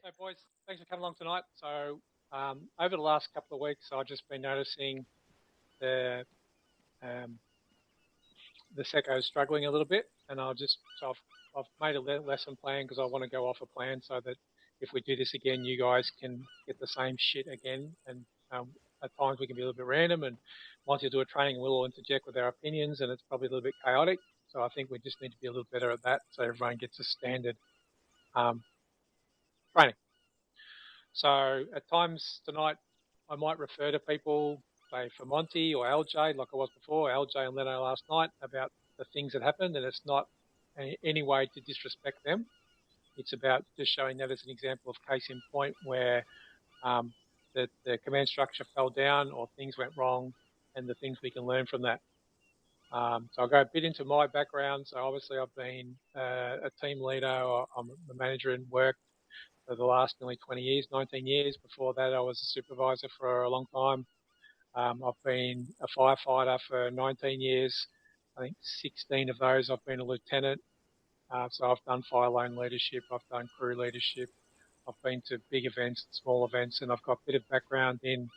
So, boys, thanks for coming along tonight. So, over the last couple of weeks, I've just been noticing the um, the secos struggling a little bit, and I've made a lesson plan because I want to go off a plan so that if we do this again, you guys can get the same shit again. And at times we can be a little bit random, and once you do a training, we'll all interject with our opinions, and it's probably a little bit chaotic. So I think we just need to be a little better at that, so everyone gets a standard um, training. So at times tonight, I might refer to people, say for Monty or LJ, like I was before, LJ and Leno last night, about the things that happened, and it's not any way to disrespect them. It's about just showing that as an example of case in point where the command structure fell down or things went wrong, and the things we can learn from that. So I'll go a bit into my background. So obviously I've been a team leader, or I'm a manager in work for the last nearly 20 years, 19 years. Before that, I was a supervisor for a long time. I've been a firefighter for 19 years. I think 16 of those I've been a lieutenant. So I've done fire lane leadership, I've done crew leadership, I've been to big events, small events, and I've got a bit of background in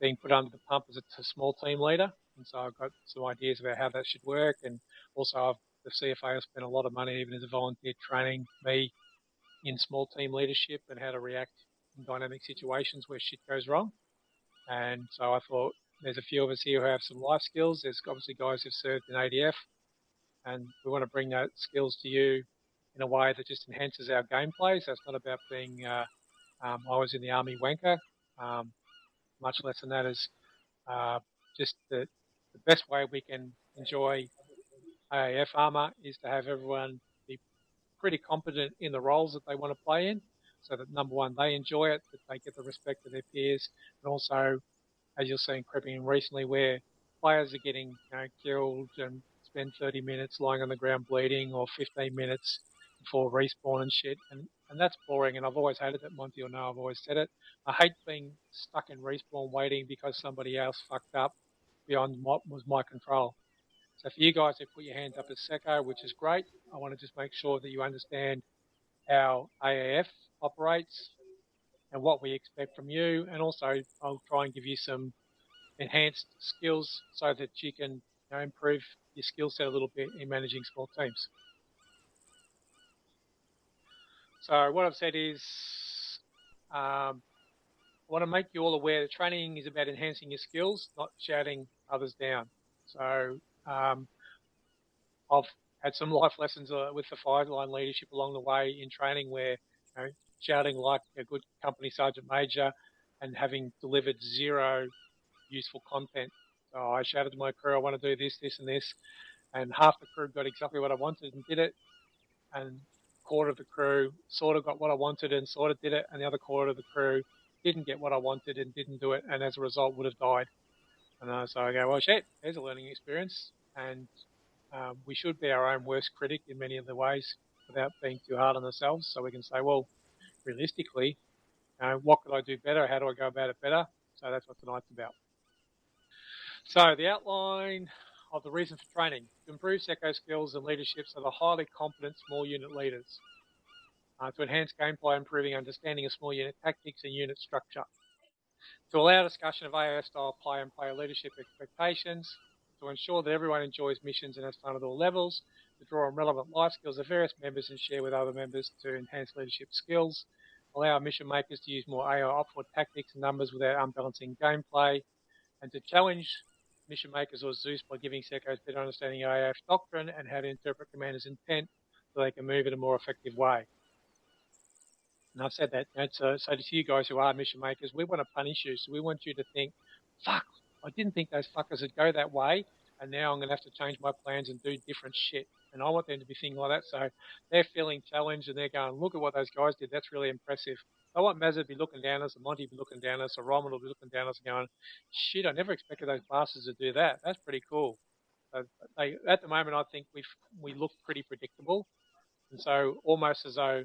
being put under the pump as a small team leader. And so I've got some ideas about how that should work. And also the CFA has spent a lot of money, even as a volunteer, training me in small team leadership and how to react in dynamic situations where shit goes wrong. And so I thought there's a few of us here who have some life skills. There's obviously guys who've served in ADF, and we want to bring those skills to you in a way that just enhances our gameplay. So it's not about being, I was in the army wanker, much less than that is just the best way we can enjoy AAF ArmA is to have everyone be pretty competent in the roles that they want to play in, so that number one, they enjoy it, that they get the respect of their peers, and also, as you're seeing creeping in recently, where players are getting killed and spend 30 minutes lying on the ground bleeding, or 15 minutes before respawn and shit, and that's boring. And I've always hated it, Monty will know I've always said it. I hate being stuck in respawn waiting because somebody else fucked up beyond what was my control. So for you guys who put your hands up as Seco, which is great, I want to just make sure that you understand how AAF operates and what we expect from you. And also I'll try and give you some enhanced skills so that you can improve your skill set a little bit in managing small teams. So what I've said is I want to make you all aware that training is about enhancing your skills, not shouting others down. So I've had some life lessons with the fire line leadership along the way in training where shouting like a good company sergeant major and having delivered zero useful content. So I shouted to my crew, I want to do this, this, and this. And half the crew got exactly what I wanted and did it. And a quarter of the crew sort of got what I wanted and sort of did it. And the other quarter of the crew didn't get what I wanted and didn't do it. And as a result, would have died. And so I go, well, shit, there's a learning experience. And we should be our own worst critic in many of the ways without being too hard on ourselves. So we can say, well, realistically, what could I do better? How do I go about it better? So that's what tonight's about. So the outline of the reason for training: to improve Seco skills and leadership so they're highly competent small unit leaders. To enhance gameplay, improving understanding of small unit tactics and unit structure. To allow discussion of AAF style play and player leadership expectations. To ensure that everyone enjoys missions and has fun at all levels. To draw on relevant life skills of various members and share with other members to enhance leadership skills. Allow mission makers to use more AI offboard tactics and numbers without unbalancing gameplay. And to challenge mission makers or Zeus by giving Secos better understanding of AAF doctrine and how to interpret commander's intent so they can move in a more effective way. And I've said that, so to you guys who are mission makers, we want to punish you. So we want you to think, fuck, I didn't think those fuckers would go that way, and now I'm going to have to change my plans and do different shit. And I want them to be thinking like that. So they're feeling challenged and they're going, look at what those guys did. That's really impressive. I want Mazza to be looking down at us, and Monty to be looking down at us, or Roman will be looking down at us and going, shit, I never expected those bastards to do that. That's pretty cool. So at the moment, I think we look pretty predictable. And so almost as though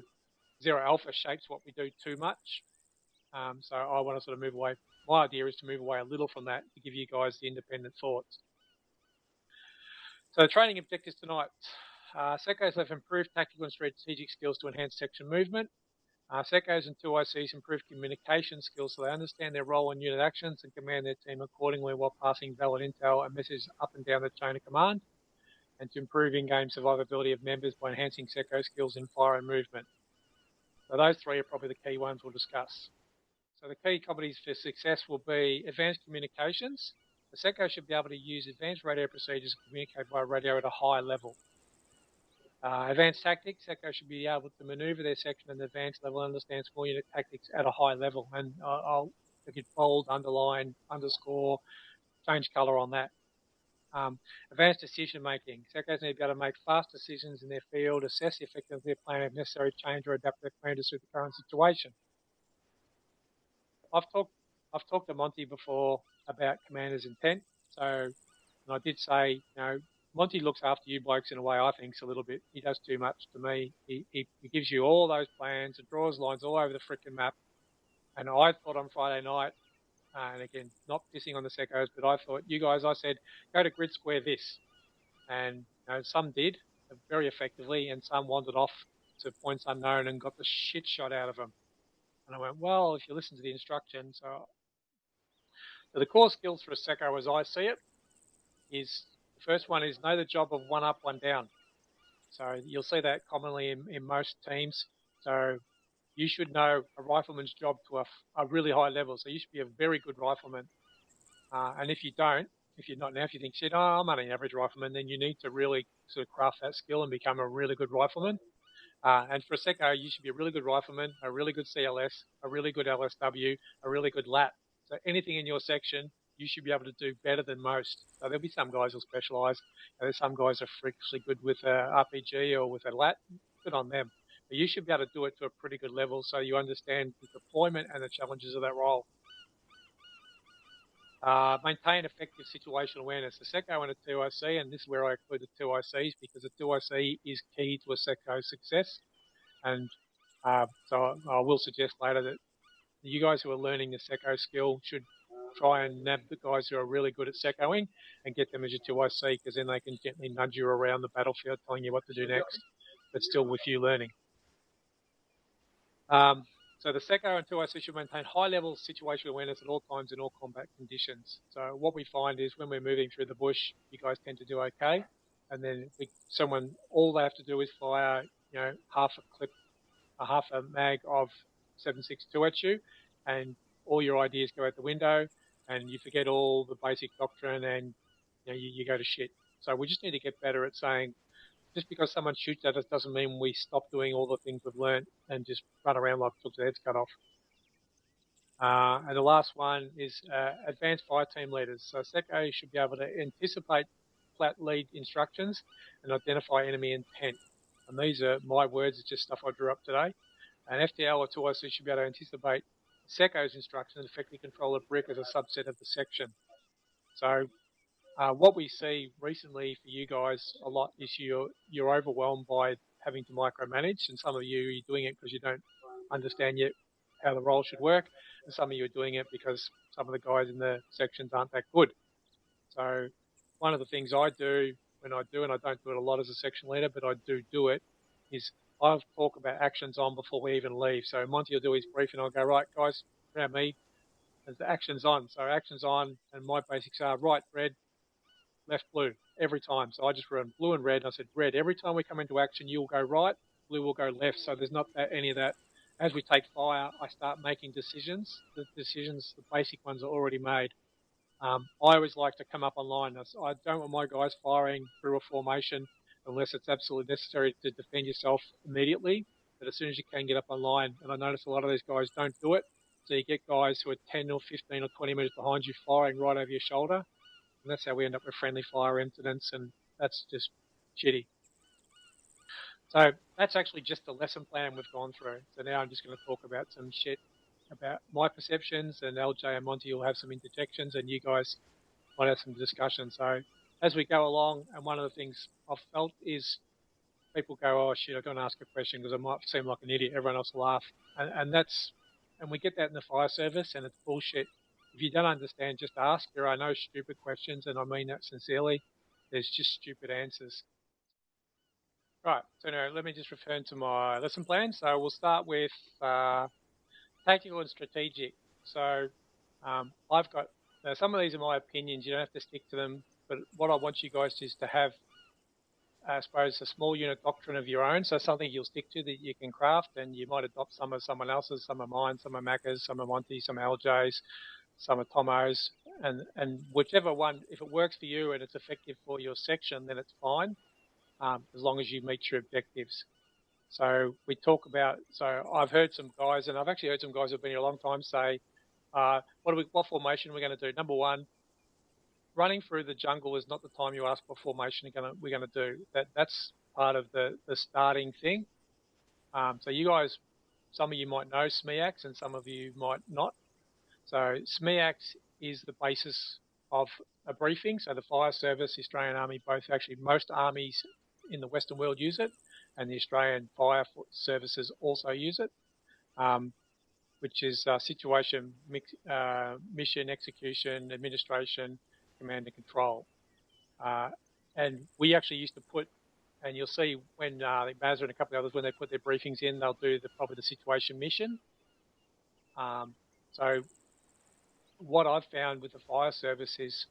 Zero Alpha shapes what we do too much. So I want to sort of move away. My idea is to move away a little from that to give you guys the independent thoughts. So the training objectives tonight. Secos have improved tactical and strategic skills to enhance section movement. Secos and 2ICs improve communication skills so they understand their role in unit actions and command their team accordingly while passing valid intel and messages up and down the chain of command, and to improve in-game survivability of members by enhancing Seco skills in fire and movement. So those three are probably the key ones we'll discuss. So the key competencies for success will be advanced communications. The Seco should be able to use advanced radio procedures to communicate via radio at a high level. Advanced tactics, Seco should be able to maneuver their section at an advanced level and understand small unit tactics at a high level. And I'll get bold, underline, underscore, change colour on that. Advanced decision making. Secos need to be able to make fast decisions in their field, assess the effectiveness of their plan, if necessary, change or adapt their plan to suit the current situation. I've talked to Monty before about commander's intent. So, and I did say, Monty looks after you blokes in a way I think's a little bit. He does too much to me. He gives you all those plans and draws lines all over the frickin' map. And I thought on Friday night, and again, not pissing on the Secos, but I thought, you guys, I said, go to grid square this. And some did very effectively, and some wandered off to points unknown and got the shit shot out of them. And I went, well, if you listen to the instructions. So the core skills for a Seco, as I see it, is the first one is know the job of one up, one down. So you'll see that commonly in most teams. So you should know a rifleman's job to a really high level. So you should be a very good rifleman. And if you don't, if you're not now, if you think, shit, I'm only an average rifleman, then you need to really sort of craft that skill and become a really good rifleman. And for a Seco, you should be a really good rifleman, a really good CLS, a really good LSW, a really good LAT. So anything in your section, you should be able to do better than most. So there'll be some guys who'll specialise. There's some guys are freakishly good with RPG or with a LAT. Good on them. But you should be able to do it to a pretty good level so you understand the deployment and the challenges of that role. Maintain effective situational awareness. A Seco and a 2IC, and this is where I include the 2ICs because the 2IC is key to a Seco's success. And so I will suggest later that you guys who are learning the Seco skill should try and nab the guys who are really good at Secoing and get them as your 2IC, because then they can gently nudge you around the battlefield telling you what to do next, but still with you learning. So the Seco and 2IC should maintain high levels of situational awareness at all times in all combat conditions. So what we find is when we're moving through the bush, you guys tend to do okay. And then all they have to do is fire, half a mag of 7.62 at you, and all your ideas go out the window, and you forget all the basic doctrine, and you go to shit. So we just need to get better at saying, just because someone shoots at us doesn't mean we stop doing all the things we've learned and just run around like took their heads cut off. And the last one is advanced fire team leaders. So Seco should be able to anticipate flat lead instructions and identify enemy intent. And these are my words, it's just stuff I drew up today. And FTL or 2IC should be able to anticipate Seco's instructions and effectively control a brick as a subset of the section. So what we see recently for you guys a lot is you're overwhelmed by having to micromanage, and some of you are doing it because you don't understand yet how the role should work, and some of you are doing it because some of the guys in the sections aren't that good. So one of the things I do when I do, and I don't do it a lot as a section leader, but I do it, is I'll talk about actions on before we even leave. So Monty will do his briefing, I'll go, right guys, around me, there's the actions on. So actions on, and my basics are right, red, left, blue, every time. So I just run blue and red, and I said, red, every time we come into action, you'll go right, blue will go left. So there's not any of that. As we take fire, I start making decisions. The basic ones are already made. I always like to come up online. I don't want my guys firing through a formation unless it's absolutely necessary to defend yourself immediately. But as soon as you can, get up online. And I notice a lot of these guys don't do it. So you get guys who are 10 or 15 or 20 metres behind you firing right over your shoulder. And that's how we end up with friendly fire incidents, and that's just shitty. So that's actually just the lesson plan we've gone through. So now I'm just going to talk about some shit about my perceptions, and LJ and Monty will have some interjections, and you guys might have some discussion. So as we go along, and one of the things I've felt is people go, oh shit, I'm going to ask a question because I might seem like an idiot. Everyone else will laugh. And we get that in the fire service, and it's bullshit. If you don't understand, just ask. There are no stupid questions, and I mean that sincerely. There's just stupid answers. Right, so now let me just return to my lesson plan. So we'll start with tactical and strategic. So I've got, some of these are my opinions, you don't have to stick to them, but what I want you guys is to have, I suppose, a small unit doctrine of your own, so something you'll stick to that you can craft, and you might adopt some of someone else's, some of mine, some of Macca's, some of Monty's, some of LJ's, some of Tomo's, and whichever one, if it works for you and it's effective for your section, then it's fine. As long as you meet your objectives. So we talk about, so I've heard some guys, and I've actually heard some guys who've been here a long time say, what formation are we going to do? Number one, running through the jungle is not the time you ask what formation we're going to do. That's part of the starting thing. So you guys, some of you might know SMEAX and some of you might not. So SMEAX is the basis of a briefing. So the Fire Service, the Australian Army, both actually most armies in the Western world use it, and the Australian Fire Services also use it, which is situation, mission, execution, administration, command and control. And we actually used to put, and you'll see when Mazza and a couple of others, when they put their briefings in, they'll do probably the situation mission. So what I've found with the Fire Service is,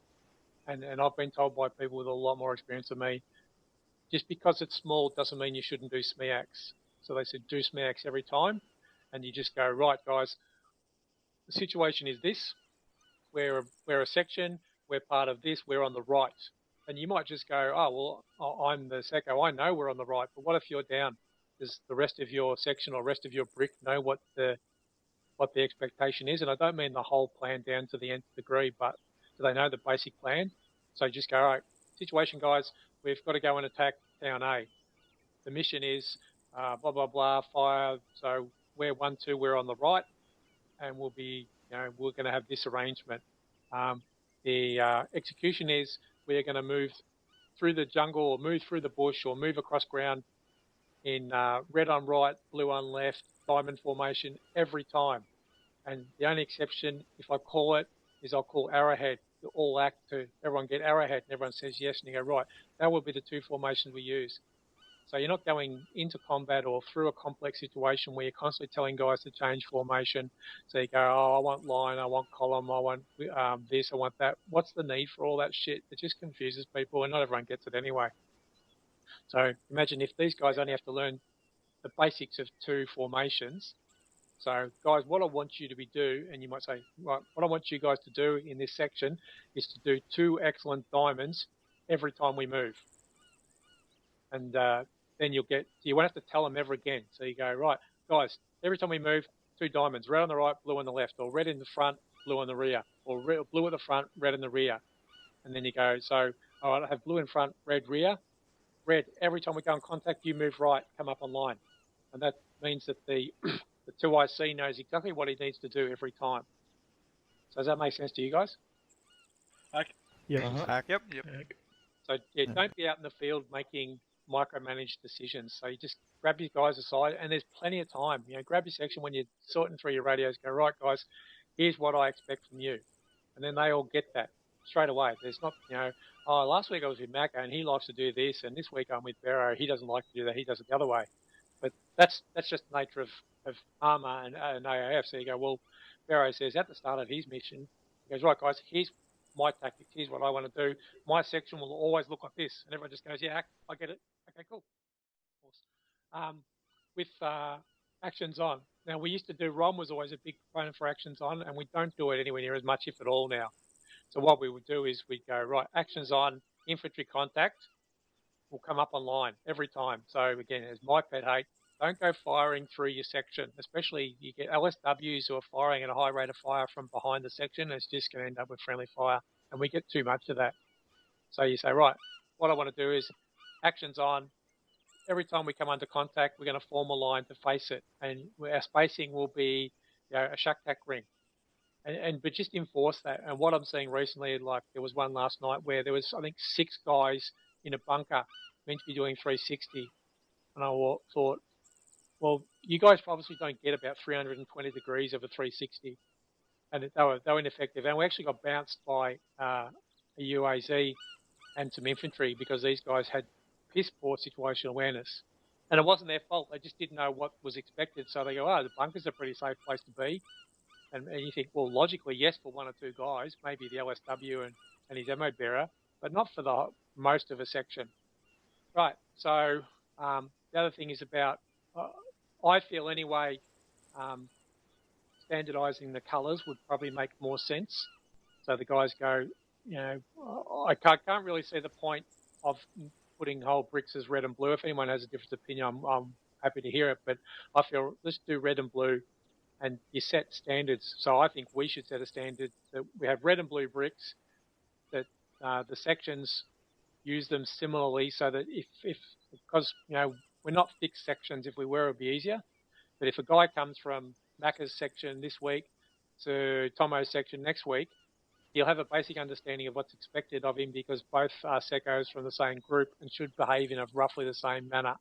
and I've been told by people with a lot more experience than me, just because it's small doesn't mean you shouldn't do SMEAX. So they said do SMEAX every time, and you just go, right, guys, the situation is this. We're a section, we're part of this, we're on the right. And you might just go, oh, well, I'm the secco, I know we're on the right, but what if you're down? Does the rest of your section or rest of your brick know what the expectation is? And I don't mean the whole plan down to the nth degree, but do they know the basic plan? So just go, all right, situation, guys, we've got to go and attack town A. The mission is blah, blah, blah, fire. So we're 1-2, we're on the right, and we'll be, we're going to have this arrangement. The execution is we're going to move through the jungle or move through the bush or move across ground in red on right, blue on left, diamond formation every time. And the only exception, if I call it, is I'll call arrowhead. You all act to everyone get arrowhead, and everyone says yes, and you go, right, that will be the two formations we use. So you're not going into combat or through a complex situation where you're constantly telling guys to change formation. So you go, oh, I want line, I want column, I want this, I want that. What's the need for all that shit? It just confuses people, and not everyone gets it anyway. So imagine if these guys only have to learn the basics of two formations. So guys, what I want you to do, and you might say, right, what I want you guys to do in this section is to do 2 excellent diamonds every time we move. And then you won't have to tell them ever again. So you go, right, guys, every time we move, 2 diamonds, red on the right, blue on the left, or red in the front, blue on the rear, or blue at the front, red in the rear. And then you go, so, all right, I have blue in front, red rear, red, every time we go in contact, you move right, come up on line. And that means that the 2IC knows exactly what he needs to do every time. So does that make sense to you guys? Okay. Yep. Yep. So yeah, don't be out in the field making micromanaged decisions. So you just grab your guys aside, and there's plenty of time. Grab your section when you're sorting through your radios. Go, right, guys, here's what I expect from you, and then they all get that straight away. There's not, oh, last week I was with Macca and he likes to do this, and this week I'm with Barrow, he doesn't like to do that, he does it the other way. But that's just the nature of ArmA and AAF. So you go, well, Barrow says at the start of his mission, he goes, right, guys, here's my tactics, here's what I want to do. My section will always look like this. And everyone just goes, yeah, I get it. Okay, cool. With actions on. Now, we used to do, Rom was always a big proponent for actions on, and we don't do it anywhere near as much, if at all, now. So what we would do is we'd go, right, actions on, infantry contact will come up online every time. So again, as my pet hate, don't go firing through your section, especially you get LSWs who are firing at a high rate of fire from behind the section. It's just going to end up with friendly fire, and we get too much of that. So you say, right, what I want to do is actions on. Every time we come under contact, we're going to form a line to face it, and our spacing will be a shaktak ring. But just enforce that. And what I'm seeing recently, like there was one last night where there was, I think, 6 guys in a bunker meant to be doing 360. And I thought, well, you guys obviously don't get about 320 degrees of a 360. And they were ineffective. And we actually got bounced by a UAZ and some infantry because these guys had piss poor situational awareness. And it wasn't their fault. They just didn't know what was expected. So they go, oh, the bunker's a pretty safe place to be. And you think, well, logically, yes, for one or two guys, maybe the LSW and his ammo bearer, but not for the most of a section. Right. So the other thing is about, I feel anyway, standardising the colours would probably make more sense. So the guys go, you know, I can't really see the point of putting whole bricks as red and blue. If anyone has a different opinion, I'm happy to hear it. But I feel let's do red and blue, and you set standards. So I think we should set a standard that we have red and blue bricks, that the sections use them similarly, so that if because you know we're not fixed sections. If we were, it'd be easier. But if a guy comes from Macca's section this week to Tomo's section next week, he'll have a basic understanding of what's expected of him, because both are secos from the same group and should behave in a roughly the same manner.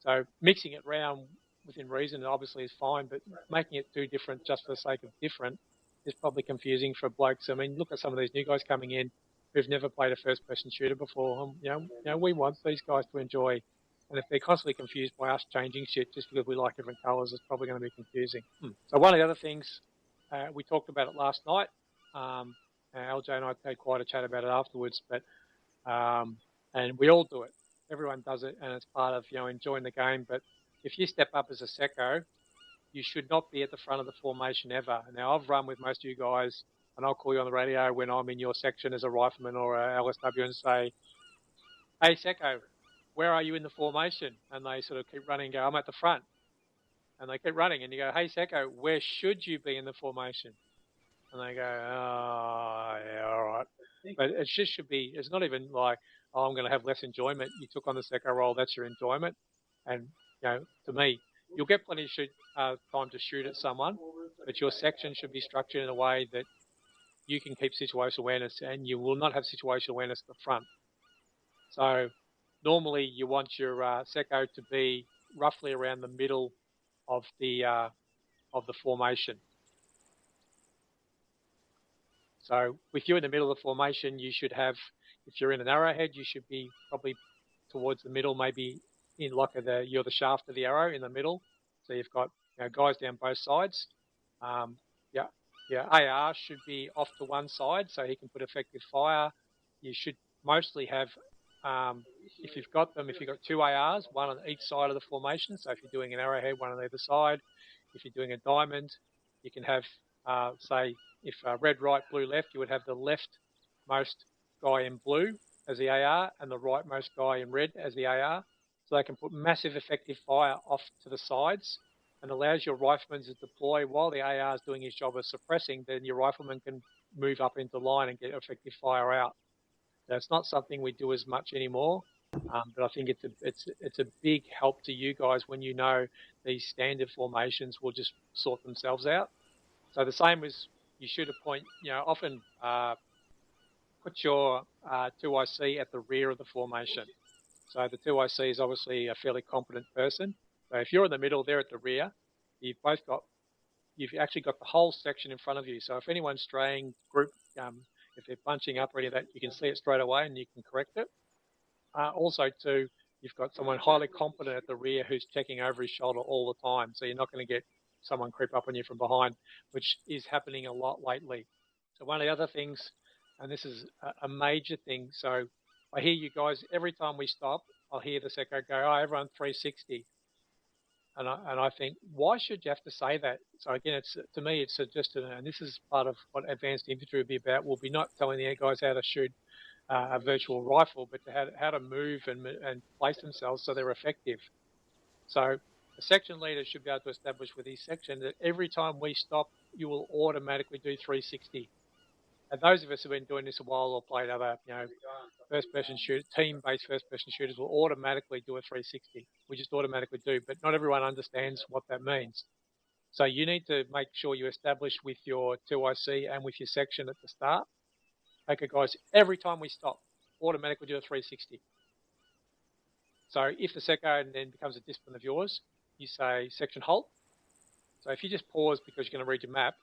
So mixing it round within reason obviously is fine, but making it too different just for the sake of different is probably confusing for blokes. I mean, look at some of these new guys coming in who've never played a first-person shooter before. You know, we want these guys to enjoy. And if they're constantly confused by us changing shit just because we like different colours, it's probably going to be confusing. So one of the other things, we talked about it last night. LJ and I had quite a chat about it afterwards, but and we all do it. Everyone does it, and it's part of, you know, enjoying the game. But if you step up as a seco, you should not be at the front of the formation ever. Now, I've run with most of you guys, and I'll call you on the radio when I'm in your section as a rifleman or a LSW and say, hey, seco, where are you in the formation? And they sort of keep running and go, I'm at the front. And they keep running, and you go, hey, seco, where should you be in the formation? And they go, oh, yeah, all right. But it just should be, it's not even like, oh, I'm going to have less enjoyment. You took on the seco role, that's your enjoyment. And, you know, to me, you'll get plenty of time to shoot at someone, but your section should be structured in a way that you can keep situational awareness, and you will not have situational awareness at the front. So normally you want your seco to be roughly around the middle of the formation. So with you in the middle of the formation, you should have, if you're in an arrowhead, you should be probably towards the middle, maybe in like you're the shaft of the arrow in the middle. So you've got, you know, guys down both sides. AR should be off to one side so he can put effective fire. You should mostly have, if you've got two ARs, one on each side of the formation. So if you're doing an arrowhead, one on either side. If you're doing a diamond, you can have, say, if red right, blue left, you would have the leftmost guy in blue as the AR and the rightmost guy in red as the AR. So they can put massive effective fire off to the sides, and allows your riflemen to deploy while the AR is doing his job of suppressing. Then your rifleman can move up into line and get effective fire out. Now, it's not something we do as much anymore, but I think it's a big help to you guys when you know these standard formations will just sort themselves out. So the same as you shoot a point, you know, often put your 2IC at the rear of the formation. So the 2IC is obviously a fairly competent person. So if you're in the middle, they're at the rear. You've actually got the whole section in front of you. So if anyone's straying group, if they're bunching up or any of that, you can see it straight away and you can correct it. Also, too, you've got someone highly competent at the rear who's checking over his shoulder all the time. So you're not going to get someone creep up on you from behind, which is happening a lot lately. So one of the other things, and this is a major thing, so I hear you guys, every time we stop, I'll hear the seco go, oh, everyone 360. And I think, why should you have to say that? So again, to me, it's just, and this is part of what advanced infantry will be about. We'll be not telling the guys how to shoot a virtual rifle, but how to move and place themselves so they're effective. So the section leader should be able to establish with his section that every time we stop, you will automatically do 360. And those of us who've been doing this a while or played other, you know, first-person shooters, team-based first-person shooters will automatically do a 360. We just automatically do, but not everyone understands what that means. So you need to make sure you establish with your 2IC and with your section at the start. Okay, guys, every time we stop, automatically do a 360. So if the seco then becomes a discipline of yours, you say section halt. So if you just pause because you're going to read your map,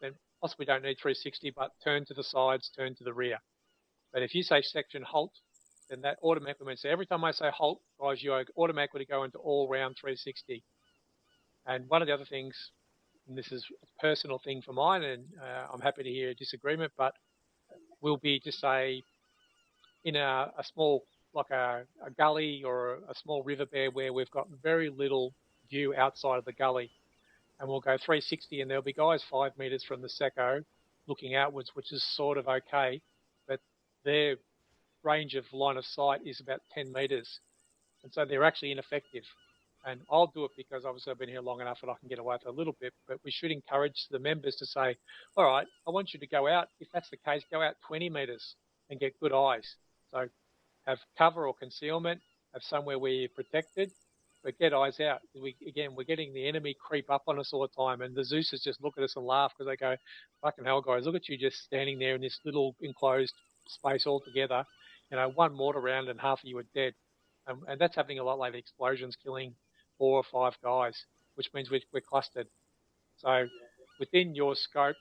then possibly don't need 360, but turn to the sides, turn to the rear. But if you say section halt, then that automatically means every time I say halt, guys, you automatically go into all round 360. And one of the other things, and this is a personal thing for mine, and I'm happy to hear a disagreement, but will be to say in a small, like a gully or a small riverbed where we've got very little view outside of the gully, and we'll go 360 and there'll be guys 5 meters from the secco looking outwards, which is sort of okay, but their range of line of sight is about 10 meters. And so they're actually ineffective. And I'll do it because obviously I've been here long enough and I can get away with it a little bit, but we should encourage the members to say, all right, I want you to go out. If that's the case, go out 20 meters and get good eyes. So have cover or concealment, have somewhere where you're protected, but get eyes out. We're getting the enemy creep up on us all the time, and the Zeus's just look at us and laugh because they go, fucking hell, guys, look at you just standing there in this little enclosed space altogether. You know, one mortar round and half of you are dead. And that's happening a lot lately, explosions killing 4 or 5 guys, which means we're clustered. So within your scope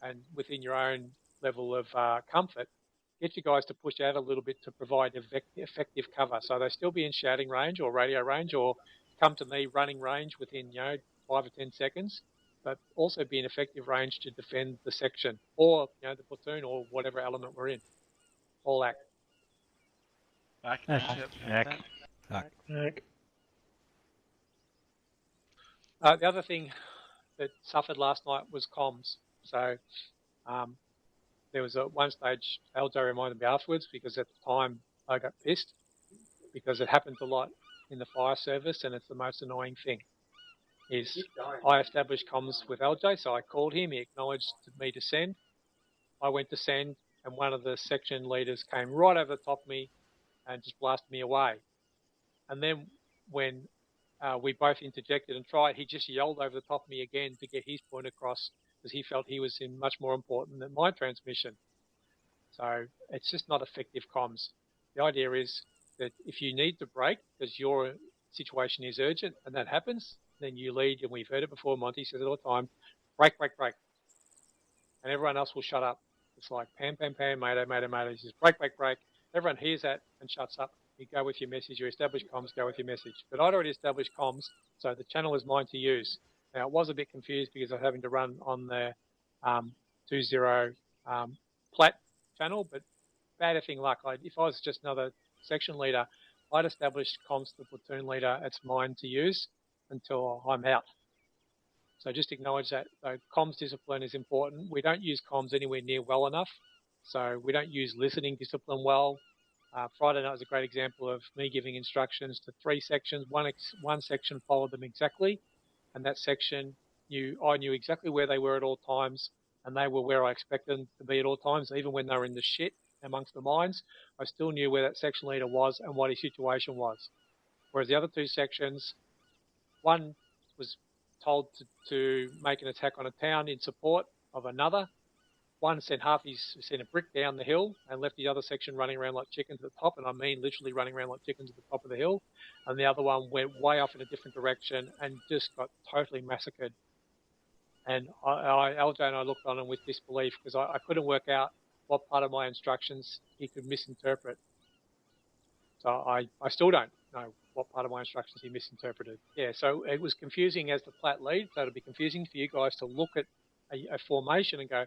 and within your own level of comfort, get you guys to push out a little bit to provide effective cover. So they still be in shouting range or radio range, or come to me running range within 5 or 10 seconds, but also be in effective range to defend the section or the platoon or whatever element we're in. All act. Act. The other thing that suffered last night was comms. So there was at one stage, LJ reminded me afterwards, because at the time I got pissed because it happens a lot in the fire service, and it's the most annoying thing. Is I established comms with LJ, so I called him, he acknowledged me to send. I went to send, and one of the section leaders came right over the top of me and just blasted me away. And then when we both interjected and tried, he just yelled over the top of me again to get his point across, because he felt he was in much more important than my transmission. So it's just not effective comms. The idea is that if you need to break because your situation is urgent and that happens, then you lead, and we've heard it before, Monty says it all the time, break. And everyone else will shut up. It's like, Pam, mate. He says, break. Everyone hears that and shuts up. You go with your message, you establish comms, go with your message. But I'd already established comms, so the channel is mine to use. Now, I was a bit confused because I was having to run on the 2.0 plat channel, but bad effing luck. If I was just another section leader, I'd established comms to the platoon leader. It's mine to use until I'm out. So just acknowledge that. So comms discipline is important. We don't use comms anywhere near well enough. So we don't use listening discipline well. Friday night was a great example of me giving instructions to 3 sections. One section followed them exactly, and that section I knew exactly where they were at all times, and they were where I expected them to be at all times. Even when they were in the shit amongst the mines, I still knew where that section leader was and what his situation was. Whereas the other 2 sections, one was told to make an attack on a town in support of another. One sent sent a brick down the hill and left the other section running around like chickens at the top, and I mean literally running around like chickens at the top of the hill. And the other one went way off in a different direction and just got totally massacred. And LJ and I looked on him with disbelief because I couldn't work out what part of my instructions he could misinterpret. So I still don't know what part of my instructions he misinterpreted. Yeah, so it was confusing as the plat lead, so it'll be confusing for you guys to look at a formation and go,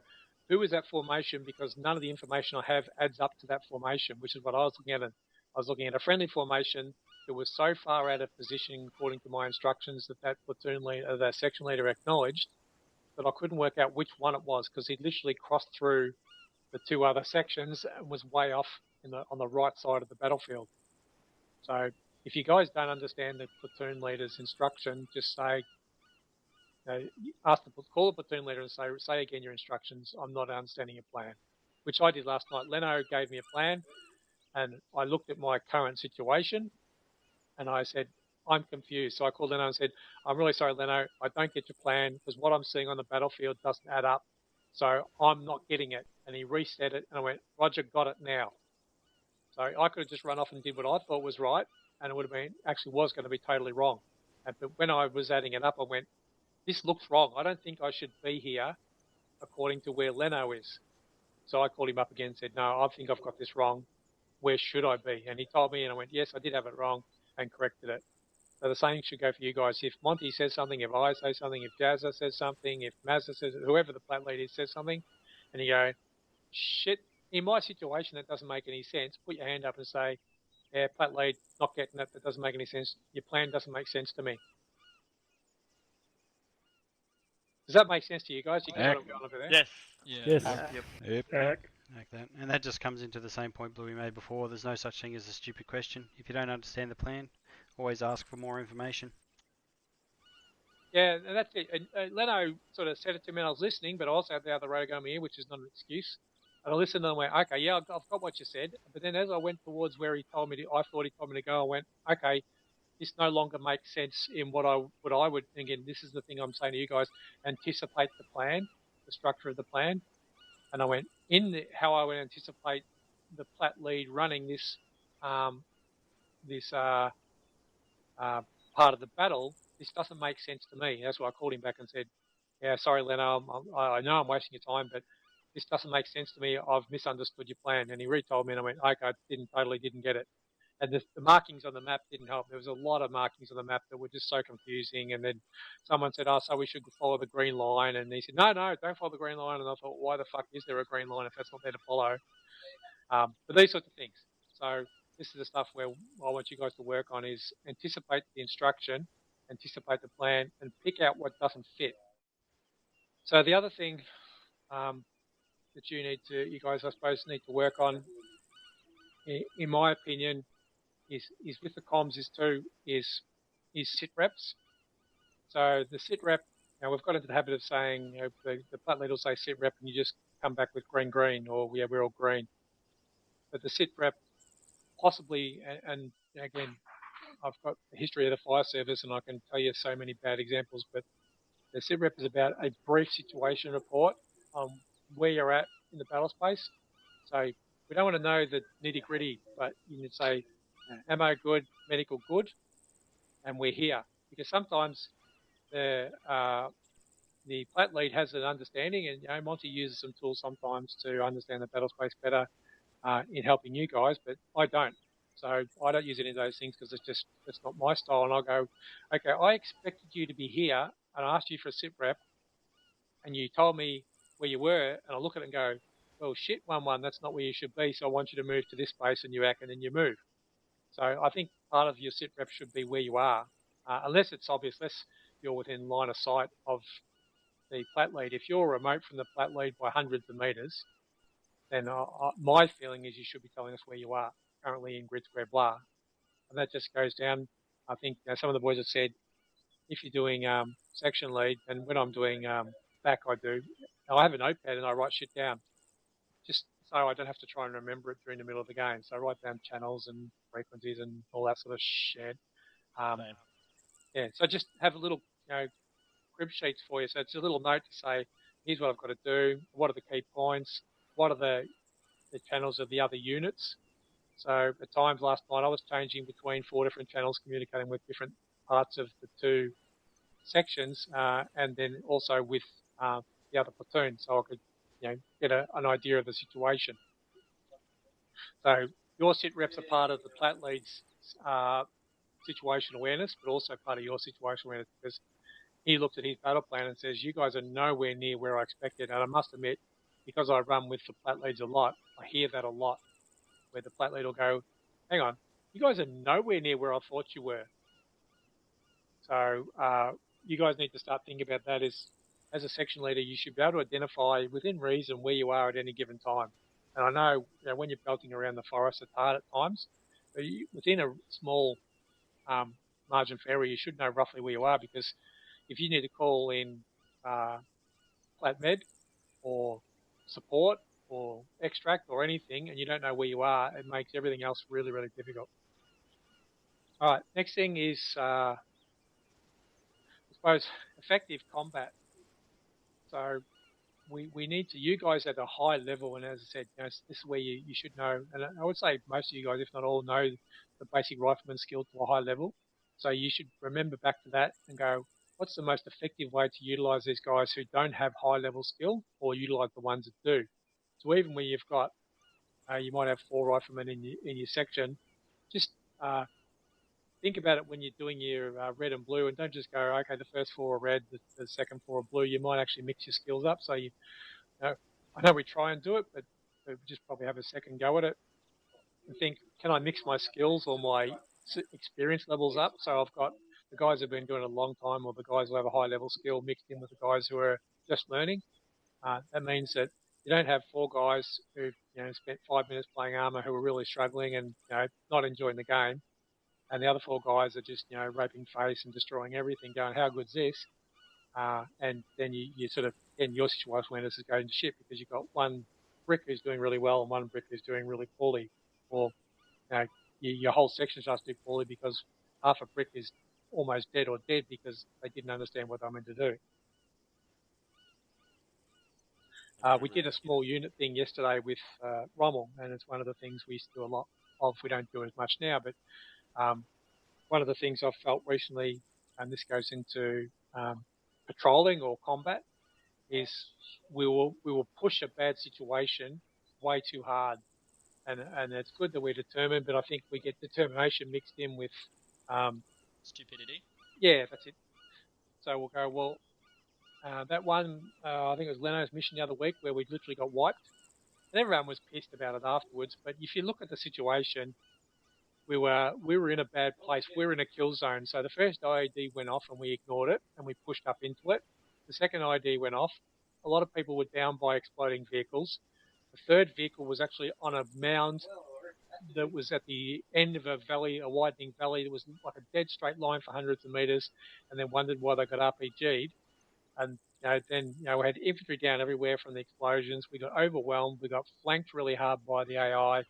who is that formation? Because none of the information I have adds up to that formation, which is what I was looking at. I was looking at a friendly formation that was so far out of position according to my instructions that platoon leader, that section leader acknowledged, that I couldn't work out which one it was because he'd literally crossed through the 2 other sections and was way off on the right side of the battlefield. So if you guys don't understand the platoon leader's instruction, just say, call the platoon leader and say again your instructions. I'm not understanding your plan, which I did last night. Leno gave me a plan, and I looked at my current situation, and I said, I'm confused. So I called Leno and said, I'm really sorry, Leno, I don't get your plan because what I'm seeing on the battlefield doesn't add up. So I'm not getting it. And he reset it, and I went, Roger, got it now. So I could have just run off and did what I thought was right, and it would have been, actually was going to be totally wrong. But when I was adding it up, I went, this looks wrong. I don't think I should be here according to where Leno is. So I called him up again and said, no, I think I've got this wrong. where should I be? And he told me, and I went, yes, I did have it wrong, and corrected it. So the same should go for you guys. If Monty says something, if I say something, if Jazza says something, if Mazza says, whoever the plat lead is says something, and you go, shit, in my situation, that doesn't make any sense, put your hand up and say, yeah, plat lead, not getting it, that doesn't make any sense. Your plan doesn't make sense to me. Does that make sense to you guys? You get what I'm going over there? Yes. Yeah. Yes. Yep. Eric? Like that. And that just comes into the same point Bluey made before. There's no such thing as a stupid question. If you don't understand the plan, always ask for more information. Yeah, and that's it. And Leno sort of said it to me and I was listening, but I also had the other radio going in, which is not an excuse. And I listened and I went, okay, yeah, I've got what you said. But then as I went towards where he told me to, I thought he told me to go, I went, okay, this no longer makes sense in what I would think. And this is the thing I'm saying to you guys, anticipate the plan, the structure of the plan. And I went, how I would anticipate the plat lead running this part of the battle, this doesn't make sense to me. That's why I called him back and said, yeah, sorry, Leno, I know I'm wasting your time, but this doesn't make sense to me. I've misunderstood your plan. And he retold me and I went, okay, I totally didn't get it. And the markings on the map didn't help. There was a lot of markings on the map that were just so confusing. And then someone said, oh, so we should follow the green line. And he said, no, don't follow the green line. And I thought, why the fuck is there a green line if that's not there to follow? But these sorts of things. So this is the stuff where I want you guys to work on is anticipate the instruction, anticipate the plan, and pick out what doesn't fit. So the other thing that you guys, I suppose, need to work on, in my opinion, is with the comms is sit reps. So the sit rep, we've got into the habit of saying, the plat lead will say sit rep and you just come back with green, or yeah, we're all green. But the sit rep possibly, and again, I've got a history of the fire service and I can tell you so many bad examples, but the sit rep is about a brief situation report on where you're at in the battle space. So we don't want to know the nitty gritty, but you can say, ammo good, medical good, and we're here. Because sometimes the plat lead has an understanding, and Monty uses some tools sometimes to understand the battle space better in helping you guys, but I don't. So I don't use any of those things because it's not my style. And I'll go, okay, I expected you to be here, and I asked you for a sit rep, and you told me where you were, and I look at it and go, well, shit, 1-1, that's not where you should be, so I want you to move to this space, and you act, and then you move. So I think part of your sit rep should be where you are, unless it's obvious, unless you're within line of sight of the plat lead. If you're remote from the plat lead by hundreds of meters, then my feeling is you should be telling us where you are, currently in grid square blah. And that just goes down. I think some of the boys have said, if you're doing section lead, and when I'm doing back, I have a notepad and I write shit down, just so I don't have to try and remember it during the middle of the game. So I write down channels and frequencies and all that sort of shit. Yeah, so just have a little, crib sheets for you. So it's a little note to say, here's what I've got to do. What are the key points? What are the channels of the other units? So at times last night I was changing between 4 different channels, communicating with different parts of the 2 sections, and then also with the other platoon, so I could get an idea of the situation. So your sit reps are part of the plat lead's situation awareness, but also part of your situation awareness, because he looked at his battle plan and says, you guys are nowhere near where I expected. And I must admit, because I run with the plat leads a lot, I hear that a lot, where the plat lead will go, hang on, you guys are nowhere near where I thought you were. So you guys need to start thinking about that as a section leader, you should be able to identify within reason where you are at any given time. And I know, when you're belting around the forest, it's hard at times, but within a small margin for error, you should know roughly where you are, because if you need to call in plat med or support or extract or anything, and you don't know where you are, it makes everything else really, really difficult. All right, next thing is, I suppose, effective combat. So we need to, you guys at a high level, and as I said, this is where you should know, and I would say most of you guys, if not all, know the basic rifleman skill to a high level. So you should remember back to that and go, what's the most effective way to utilize these guys who don't have high level skill, or utilize the ones that do? So even when you've got you might have 4 riflemen in your section. Just think about it when you're doing your red and blue, and don't just go, okay, the first 4 are red, the second 4 are blue. You might actually mix your skills up. So you know, I know we try and do it, but we just probably have a second go at it and think, can I mix my skills or my experience levels up? So I've got the guys who've been doing it a long time, or the guys who have a high level skill mixed in with the guys who are just learning. That means that you don't have 4 guys who spent 5 minutes playing ArmA who are really struggling and not enjoying the game, and the other 4 guys are just raping face and destroying everything, going, how good's this? And then you sort of, in your situation, when this is going to shit because you've got one brick who's doing really well and one brick who's doing really poorly, or your whole section starts to do poorly because half a brick is almost dead or dead because they didn't understand what they were meant to do. We did a small unit thing yesterday with Rommel, and it's one of the things we used to do a lot of. We don't do it as much now, but one of the things I've felt recently, and this goes into patrolling or combat, is we will push a bad situation way too hard, and it's good that we're determined, but I think we get determination mixed in with stupidity. Yeah, that's it. So we'll go, well, that one, I think it was Leno's mission the other week where we literally got wiped, and everyone was pissed about it afterwards. But if you look at the situation, we were in a bad place. We were in a kill zone. So the first IED went off and we ignored it and we pushed up into it. The second IED went off. A lot of people were down by exploding vehicles. The third vehicle was actually on a mound that was at the end of a valley, a widening valley. There was like a dead straight line for hundreds of meters, and then wondered why they got RPG'd. And then we had infantry down everywhere from the explosions. We got overwhelmed. We got flanked really hard by the AI,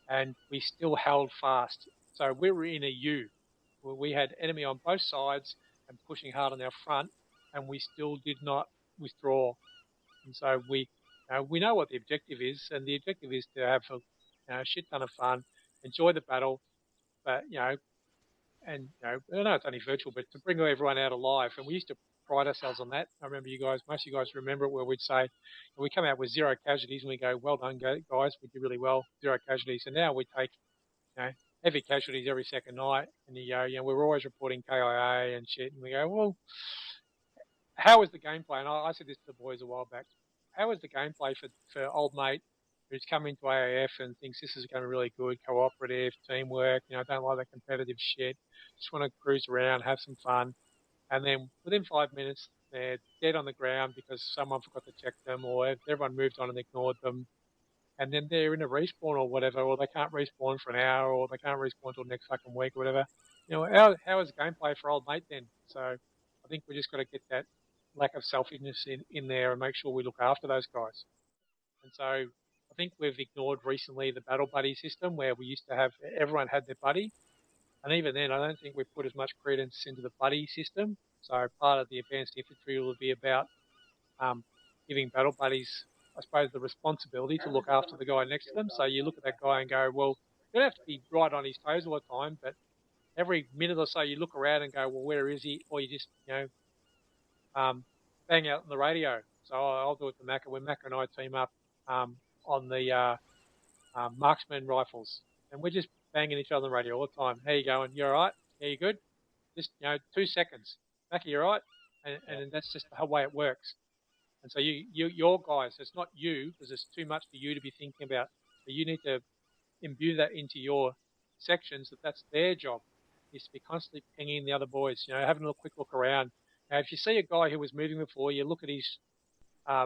and we still held fast. So we were in a U. We had enemy on both sides and pushing hard on our front, and we still did not withdraw. And so we know what the objective is, and the objective is to have a shit ton of fun, enjoy the battle, but and I know it's only virtual, but to bring everyone out alive. And we used to pride ourselves on that. I remember most of you guys remember it, where we'd say, we come out with 0 casualties and we go, well done, guys, we did really well, 0 casualties. And now we take heavy casualties every second night, and we were always reporting KIA and shit, and we go, well, how is the gameplay? And I said this to the boys a while back. How is the gameplay for old mate who's come into AAF and thinks this is going to be really good, cooperative, teamwork, don't like that competitive shit, just want to cruise around, have some fun, and then within 5 minutes they're dead on the ground because someone forgot to check them, or everyone moved on and ignored them, and then they're in a respawn or whatever, or they can't respawn for an hour, or they can't respawn until next fucking week or whatever. How is gameplay for old mate then? So I think we just got to get that lack of selfishness in there and make sure we look after those guys. And so I think we've ignored recently the battle buddy system, where we used to have everyone had their buddy, and even then I don't think we've put as much credence into the buddy system. So part of the advanced infantry will be about giving battle buddies, I suppose, the responsibility to look after the guy next to them. So you look at that guy and go, well, you don't have to be right on his toes all the time, but every minute or so you look around and go, well, where is he? Or you just bang out on the radio. So I'll do it to Macca when Macca and I team up on the marksman rifles, and we're just banging each other on the radio all the time. How you going? You all right? Yeah, you good? Just 2 seconds. Macca, you all right? And that's just the way it works. And so your guys, it's not you, because it's too much for you to be thinking about. So you need to imbue that into your sections, that's their job, is to be constantly pinging the other boys, having a quick look around. Now, if you see a guy who was moving before, you look at his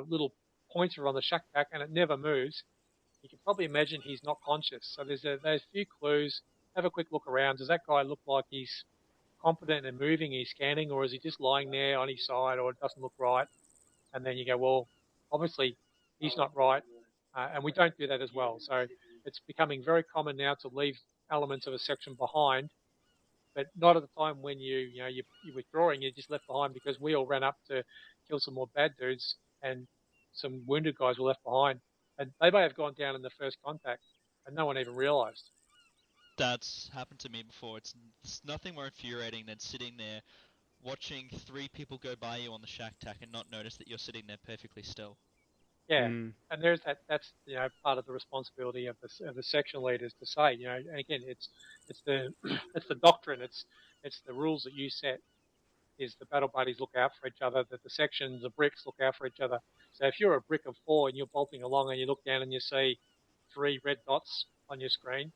little pointer on the shack pack and it never moves, you can probably imagine he's not conscious. So there's those few clues. Have a quick look around. Does that guy look like he's competent and moving, he's scanning, or is he just lying there on his side, or it doesn't look right? And then you go, well, obviously he's not right, and we don't do that as well. So it's becoming very common now to leave elements of a section behind, but not at the time when you're withdrawing. You're just left behind because we all ran up to kill some more bad dudes, and some wounded guys were left behind, and they may have gone down in the first contact, and no one even realised. That's happened to me before. It's nothing more infuriating than sitting there watching 3 people go by you on the shack tack and not notice that you're sitting there perfectly still. Yeah, Mm. and there's that. That's part of the responsibility of the section leaders to say, and again, it's the it's the doctrine. It's the rules that you set. Is the battle buddies look out for each other? That the sections, the bricks look out for each other. So if you're a brick of 4 and you're bolting along and you look down and you see 3 red dots on your screen,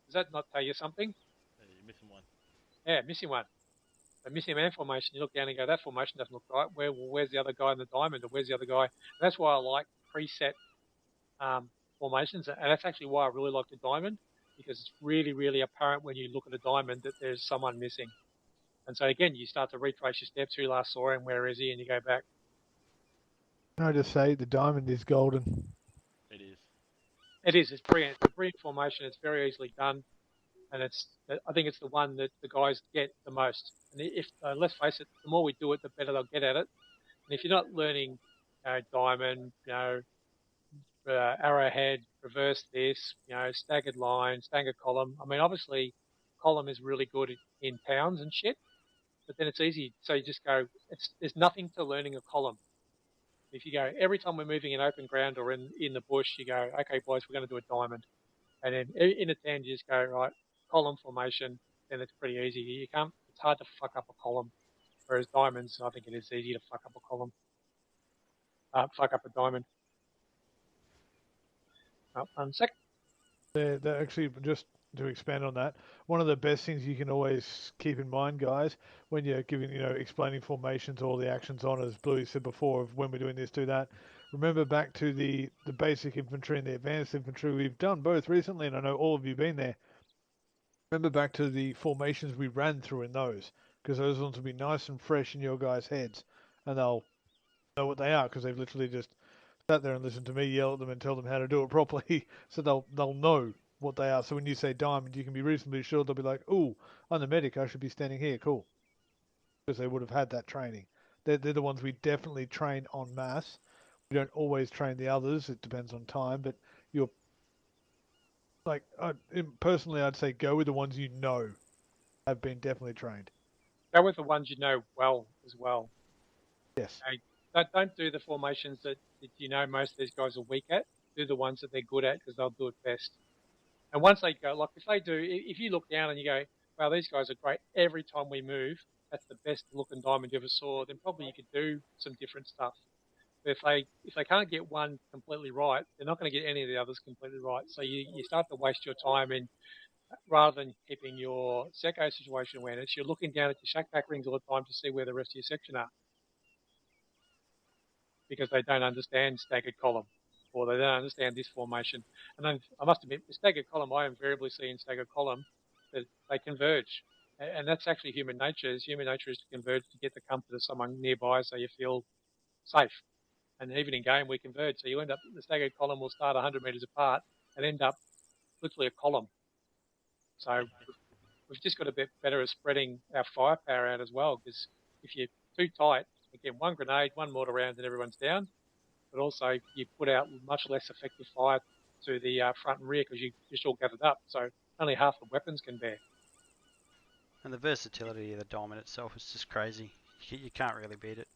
does that not tell you something? You're missing one. Yeah, missing one. A missing man formation. You look down and go, that formation doesn't look right. Where's the other guy in the diamond, or where's the other guy? And that's why I like preset formations, and that's actually why I really like the diamond, because it's really, really apparent when you look at a diamond that there's someone missing. And so again, you start to retrace your steps. Who last saw him? Where is he? And you go back. Can I just say the diamond is golden? It is. It is. It's brilliant. It's a brilliant formation. It's very easily done, and I think it's the one that the guys get the most. And if let's face it, the more we do it, the better they'll get at it. And if you're not learning, diamond, arrowhead, reverse this, staggered line, staggered column. I mean, obviously, column is really good in pounds and shit, but then it's easy. So you just go. There's nothing to learning a column. If you go every time we're moving in open ground or in the bush, you go, okay, boys, we're going to do a diamond, and then in a ten, you just go right column formation. Then it's pretty easy. You can't. It's hard to fuck up a column, whereas diamonds, I think it is easy to fuck up a column. Fuck up a diamond. One sec. They're actually, just to expand on that, one of the best things you can always keep in mind, guys, when you're giving, explaining formations, all the actions on, as Bluey said before, of when we're doing this, do that. Remember back to the basic infantry and the advanced infantry. We've done both recently, and I know all of you been there. Remember back to the formations we ran through in those, because those ones will be nice and fresh in your guys' heads, and they'll know what they are, because they've literally just sat there and listened to me yell at them and tell them how to do it properly, so they'll know what they are. So when you say diamond, you can be reasonably sure they'll be like, "Oh, I'm the medic. I should be standing here. Cool," because they would have had that training. They're the ones we definitely train en masse. We don't always train the others. It depends on time, but you're like, personally, I'd say go with the ones you know have been definitely trained. Go with the ones you know well as well. Yes. Don't do the formations that most of these guys are weak at. Do the ones that they're good at, because they'll do it best. And once they go, like if you look down and you go, wow, these guys are great every time we move, that's the best looking diamond you ever saw, then probably you could do some different stuff. But if they can't get one completely right, they're not going to get any of the others completely right. So you start to waste your time in, rather than keeping your secco situation awareness, you're looking down at your shack back rings all the time to see where the rest of your section are, because they don't understand staggered column, or they don't understand this formation. And then I must admit, with staggered column, I invariably see in staggered column that they converge. And that's actually human nature. Human nature is to converge to get the comfort of someone nearby, so you feel safe. And even in game, we converge. So you end up, the staggered column will start 100 meters apart and end up literally a column. So we've just got to be better at spreading our firepower out as well, because if you're too tight, again, one grenade, one mortar round, and everyone's down. But also, you put out much less effective fire to the front and rear, because you're just all gathered up. So only half the weapons can bear. And the versatility of the diamond itself is just crazy. You can't really beat it.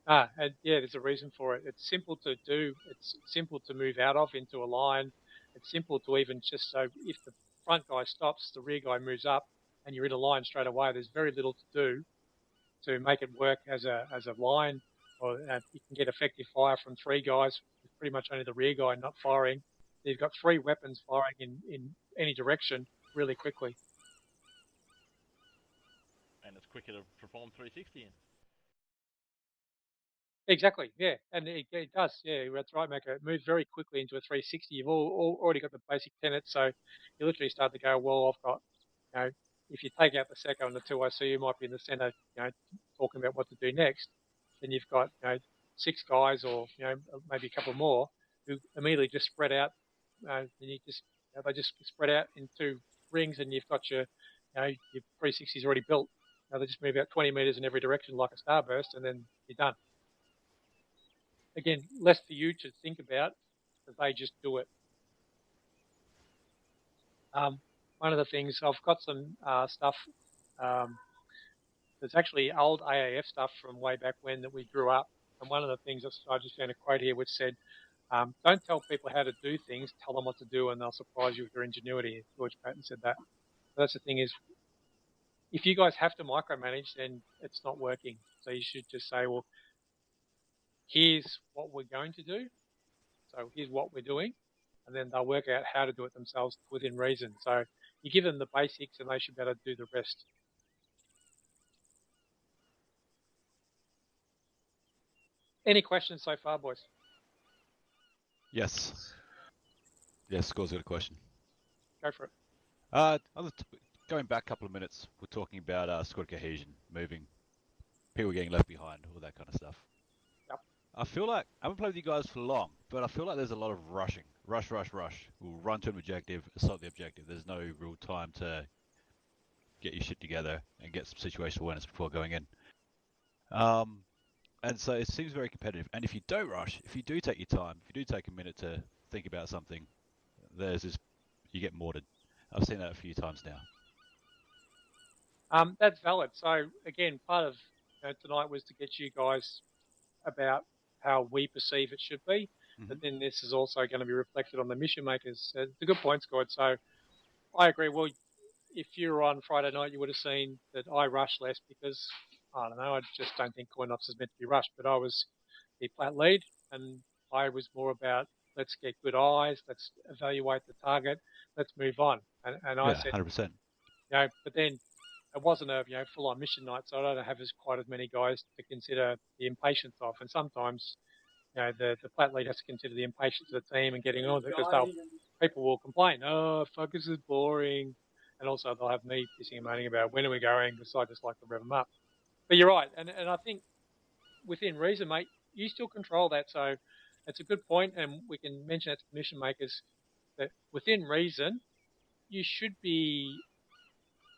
And yeah, there's a reason for it. It's simple to do. It's simple to move out of into a line. It's simple to even just, so if the front guy stops, the rear guy moves up, and you're in a line straight away. There's very little to do to make it work as a line, or you can get effective fire from 3 guys with pretty much only the rear guy not firing. You've got 3 weapons firing in any direction really quickly. And it's quicker to perform 360 in. Exactly, yeah, and it does, yeah, that's right, Mako. It moves very quickly into a 360. You've already got the basic tenets, so you literally start to go, well, I've got, if you take out the Secco and the 2IC, you might be in the centre, talking about what to do next. Then you've got, 6 guys, or maybe a couple more, who immediately just spread out, and you just, they just spread out into rings, and you've got your 360s already built. They just move out 20 meters in every direction like a starburst, and then you're done. Again, less for you to think about, because they just do it. One of the things, I've got some stuff, there's actually old AAF stuff from way back when that we grew up, And one of the things I just found a quote here which said, don't tell people how to do things, tell them what to do, and they'll surprise you with their ingenuity. George Patton said that. So that's the thing is, if you guys have to micromanage, then it's not working. So you should just say, well, here's what we're going to do. So here's what we're doing. And then they'll work out how to do it themselves within reason. So you give them the basics and they should be able to do the rest. Any questions so far, boys? Yes. Yes, Score's got a question. Go for it. Going back a couple of minutes, we're talking about squad cohesion, moving, people getting left behind, all that kind of stuff. Yep. I feel like, I haven't played with you guys for long, but I feel like there's a lot of rushing. Rush. We'll run to an objective, assault the objective. There's no real time to get your shit together and get some situational awareness before going in. And so it seems very competitive. And if you don't rush, if you do take your time, if you do take a minute to think about something, there's this, you get mortared. I've seen that a few times now. That's valid. So again, part of tonight was to get you guys about how we perceive it should be, but then this is also going to be reflected on the mission makers. It's a good point, Scott. So I agree. Well, if you were on Friday night, you would have seen that I rushed less because, I don't know, I just don't think coin ops is meant to be rushed, but I was the plat lead and I was more about let's get good eyes, let's evaluate the target, let's move on. And I said, 100%. But then it wasn't a full-on mission night, so I don't have quite as many guys to consider the impatience of. And sometimes, the plat lead has to consider the impatience of the team and getting on because people will complain, oh, fuck, this is boring. And also they'll have me pissing and moaning about when are we going, because I just like to rev them up. But you're right, and I think within reason, mate, you still control that. So it's a good point, and we can mention that to mission makers that within reason, you should be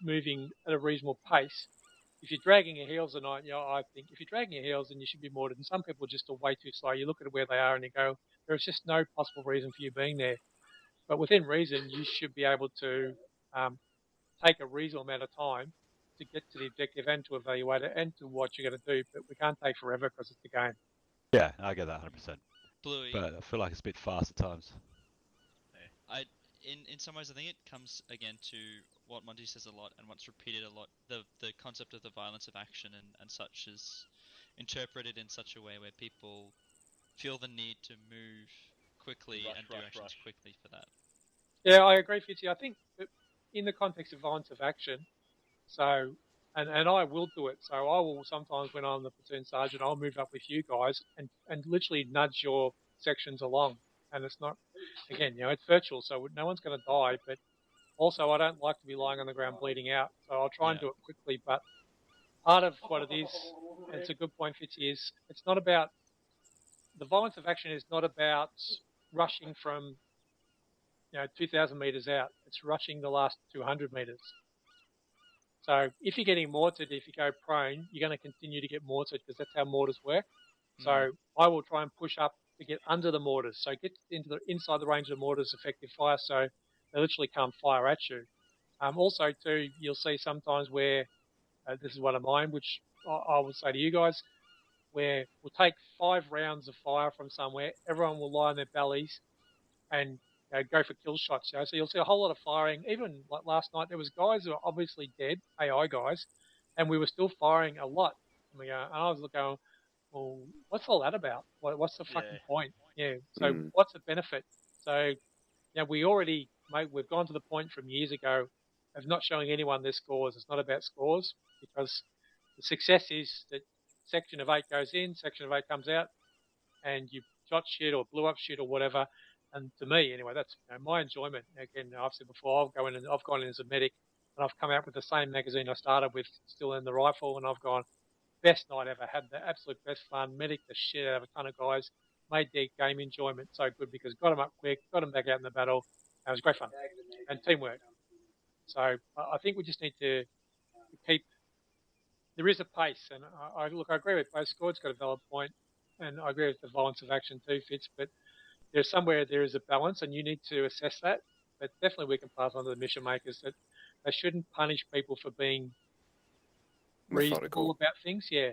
moving at a reasonable pace. If you're dragging your heels tonight, I think if you're dragging your heels, then you should be mortared. And some people just are way too slow. You look at where they are and you go, there's just no possible reason for you being there. But within reason, you should be able to take a reasonable amount of time to get to the objective and to evaluate it and to what you're going to do. But we can't take forever because it's the game. Yeah, I get that 100%. Bluey. But I feel like it's a bit fast at times. In some ways, I think it comes again to what Monty says a lot and what's repeated a lot. The concept of the violence of action and such is interpreted in such a way where people feel the need to move quickly and do actions quickly for that. Yeah, I agree, Fitzy. I think that in the context of violence of action, so, and I will do it. So I will sometimes, when I'm the platoon sergeant, I'll move up with you guys and literally nudge your sections along. And it's not, again, it's virtual, so no one's going to die. But also, I don't like to be lying on the ground bleeding out. So I'll try and do it quickly. But part of what it is, and it's a good point, Fitzy, is it's not about, the violence of action is not about rushing from 2,000 metres out. It's rushing the last 200 metres. So if you're getting mortared, if you go prone, you're going to continue to get mortared because that's how mortars work. So I will try and push up to get under the mortars. So get into inside the range of the mortars' effective fire so they literally can't fire at you. Also, too, you'll see sometimes where, this is one of mine, which I will say to you guys, where we'll take 5 rounds of fire from somewhere, everyone will lie on their bellies and go for kill shots. So you'll see a whole lot of firing. Even like last night, there was guys who are obviously dead, AI guys, and we were still firing a lot. And I was going, well, what's all that about? What's the fucking point? Yeah. So what's the benefit? So we already, mate, we've gone to the point from years ago of not showing anyone their scores. It's not about scores because the success is that section of 8 goes in, section of 8 comes out, and you shot shit or blew up shit or whatever. And to me, anyway, that's my enjoyment. Again, I've said before, I've gone in as a medic, and I've come out with the same magazine I started with, still in the rifle, and I've gone, best night ever, had the absolute best fun, medic the shit out of a ton of guys, made their game enjoyment so good because got them up quick, got them back out in the battle, and it was great fun, and teamwork. So I think we just need to keep, there is a pace, and I agree with both. Scored's got a valid point, and I agree with the violence of action too, Fitz, but there's somewhere there is a balance, and you need to assess that. But definitely we can pass on to the mission makers that they shouldn't punish people for being reasonable about things. Yeah,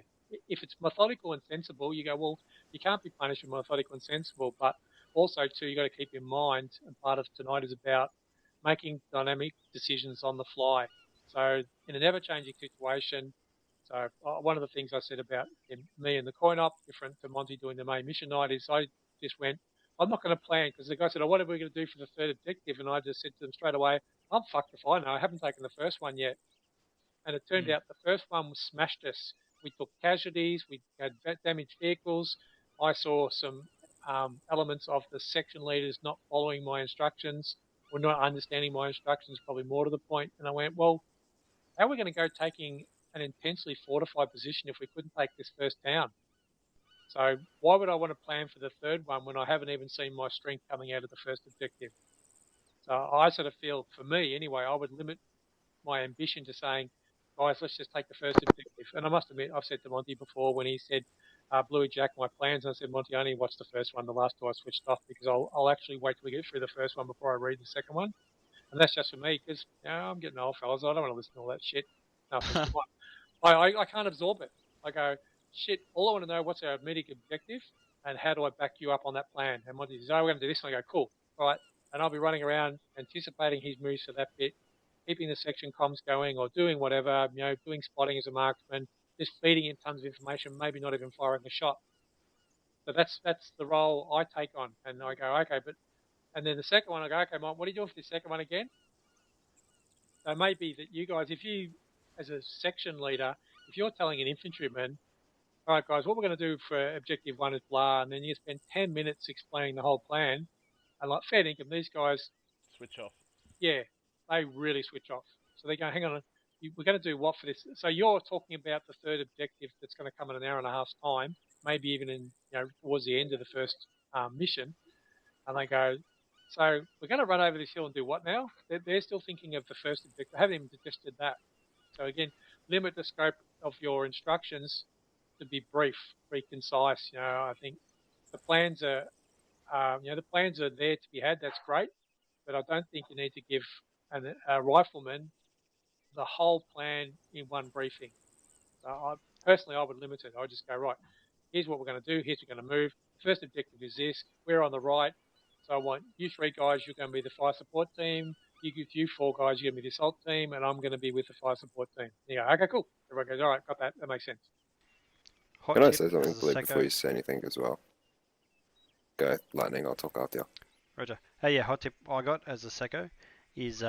if it's methodical and sensible, you go, well, you can't be punished for methodical and sensible. But also, too, you got to keep in mind, and part of tonight is about making dynamic decisions on the fly. So in an ever-changing situation, so one of the things I said about me and the coin op, different to Monty doing the main mission night, is I just went, I'm not going to plan, because the guy said, oh, what are we going to do for the third objective? And I just said to them straight away, I'm fucked if I know. I haven't taken the first one yet. And it turned out the first one smashed us. We took casualties, we had damaged vehicles. I saw some elements of the section leaders not following my instructions or not understanding my instructions, probably more to the point. And I went, well, how are we going to go taking an intensely fortified position if we couldn't take this first town? So why would I want to plan for the third one when I haven't even seen my strength coming out of the first objective? So I sort of feel, for me anyway, I would limit my ambition to saying, guys, let's just take the first objective. And I must admit, I've said to Monty before when he said, Bluey Jack, my plans, and I said, Monty, only watch the first one. The last two I switched off because I'll actually wait till we get through the first one before I read the second one. And that's just for me because I'm getting old, fellas. I don't want to listen to all that shit. Nothing. I can't absorb it. I go, shit, all I want to know, what's our immediate objective and how do I back you up on that plan? And Monty says, oh, we're going to do this. And I go, cool, all right. And I'll be running around anticipating his moves for that bit, keeping the section comms going or doing whatever, doing spotting as a marksman, just feeding in tons of information, maybe not even firing a shot. So that's the role I take on. And I go, okay, and then the second one, I go, okay, Mike, what are you doing for the second one again? So it may be that you guys, if you, as a section leader, if you're telling an infantryman, all right, guys, what we're going to do for objective one is blah, and then you spend 10 minutes explaining the whole plan, and like fair dinkum, these guys Switch off. Yeah, they really switch off. So they go, hang on, we're going to do what for this? So you're talking about the third objective that's going to come in an hour and a half's time, maybe even in towards the end of the first mission, and they go, so we're going to run over this hill and do what now? They're still thinking of the first objective. I haven't even suggested that. So again, limit the scope of your instructions to be brief, be concise. I think the plans are, the plans are there to be had. That's great, but I don't think you need to give a rifleman the whole plan in one briefing. So personally, I would limit it. I would just go, right, here's what we're going to do. Here's what we're going to move. The first objective is this. We're on the right. So I want you three guys, you're going to be the fire support team. You four guys, you're going to be the assault team, and I'm going to be with the fire support team. You go, okay, cool. Everyone goes, all right, got that. That makes sense. Hot Can I tip say something, as a Blue, secco. before you say anything as well? Go, Lightning, I'll talk after you. Roger. Hey, yeah, hot tip I got as a secco is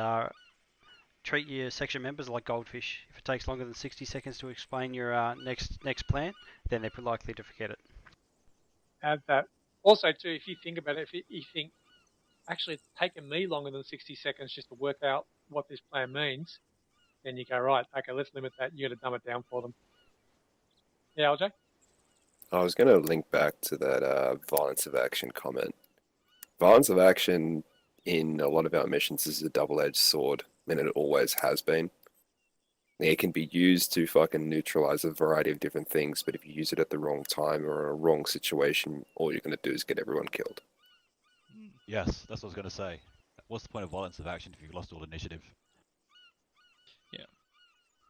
treat your section members like goldfish. If it takes longer than 60 seconds to explain your next plan, then they're likely to forget it. Add that. Also, too, if you think about it, if you think, actually, it's taken me longer than 60 seconds just to work out what this plan means, then you go, right, okay, let's limit that. You got to dumb it down for them. Yeah, LJ? I was going to link back to that violence of action comment. Violence of action in a lot of our missions is a double-edged sword, and it always has been. It can be used to fucking neutralize a variety of different things, but if you use it at the wrong time or in a wrong situation, all you're going to do is get everyone killed. Yes, that's what I was going to say. What's the point of violence of action if you've lost all initiative? Yeah,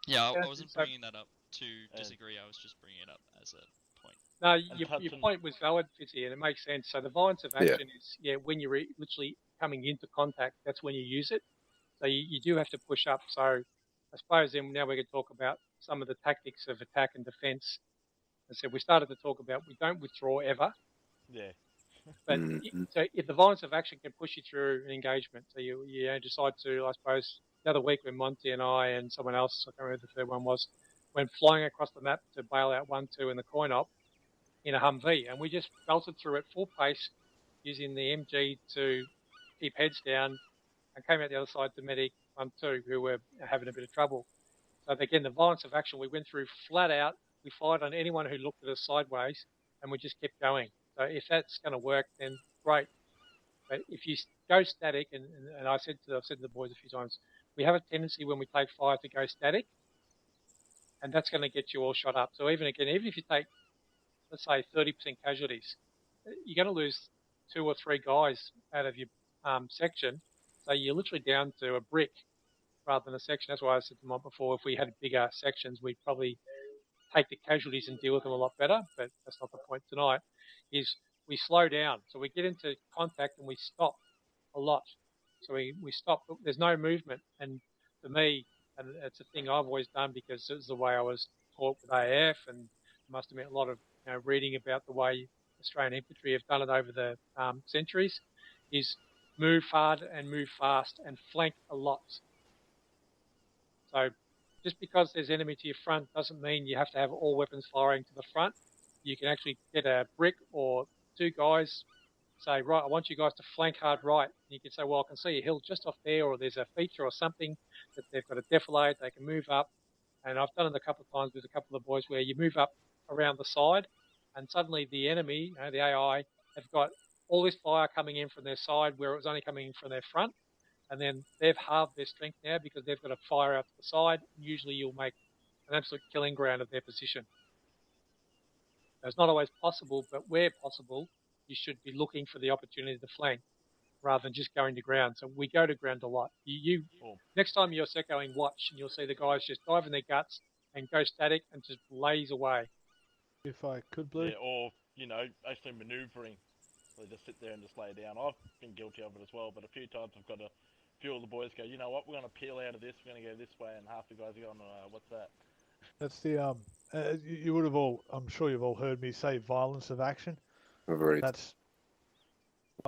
Yeah, I wasn't so- bringing that up to disagree. I was just bringing it up as a point. No, And your Hudson- point was valid, Fitzy, and it makes sense. So the violence of action is, when you're literally coming into contact, that's when you use it. So you do have to push up. So I suppose then now we can talk about some of the tactics of attack and defence. I said we started to talk about we don't withdraw ever, Yeah. but so if the violence of action can push you through an engagement, so you decide to, I suppose, the other week when Monty and I and someone else, I can't remember who the third one was, went flying across the map to bail out 1-2 in the coin op in a Humvee, and we just belted through at full pace using the MG to keep heads down and came out the other side to medic 1-2 who were having a bit of trouble. So again, the violence of action, we went through flat out. We fired on anyone who looked at us sideways, and we just kept going. So if that's going to work, then great. But if you go static, and I've said to the boys a few times, we have a tendency when we take fire to go static, and that's going to get you all shot up. So even if you take, let's say, 30% casualties, you're going to lose 2 or 3 guys out of your section. So you're literally down to a brick rather than a section. That's why I said to Mont before, if we had bigger sections, we'd probably take the casualties and deal with them a lot better, but that's not the point tonight, is we slow down. So we get into contact and we stop a lot. So we stop. There's no movement. And for me, and it's a thing I've always done because it's the way I was taught with AAF, and I must admit a lot of reading about the way Australian infantry have done it over the centuries, is move hard and move fast and flank a lot. So just because there's enemy to your front doesn't mean you have to have all weapons firing to the front. You can actually get a brick or two guys, say, right, I want you guys to flank hard right. And you can say, well, I can see a hill just off there, or there's a feature or something that they've got to defilate, they can move up. And I've done it a couple of times with a couple of boys where you move up around the side, and suddenly the enemy, the AI, have got all this fire coming in from their side where it was only coming in from their front. And then they've halved their strength now because they've got a fire out to the side. Usually you'll make an absolute killing ground of their position. Now, it's not always possible, but where possible, you should be looking for the opportunity to flank rather than just going to ground. So we go to ground a lot. Next time you're secoing, watch, and you'll see the guys just dive in their guts and go static and just blaze away. If I could, Blue. Yeah, or, actually manoeuvring. So they just sit there and just lay down. I've been guilty of it as well, but a few times I've got a few of the boys go, you know what, we're going to peel out of this, we're going to go this way, and half the guys are going, what's that? That's the you would have all, I'm sure you've all heard me say violence of action. We've already That's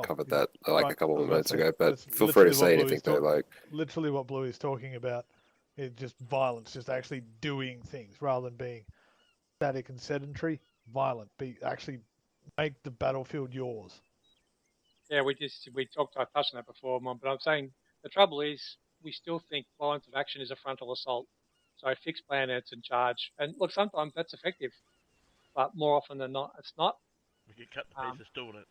covered that like a couple of minutes ago, but that's feel free to say literally anything though. Literally what Bluey's talking about is just violence, just actually doing things rather than being static and sedentary. Violent, actually make the battlefield yours. Yeah, I touched on that before, Mom, but I'm saying the trouble is we still think violence of action is a frontal assault. So fixed bayonets and charge. And look, sometimes that's effective, but more often than not, it's not. We can cut the pieces doing it.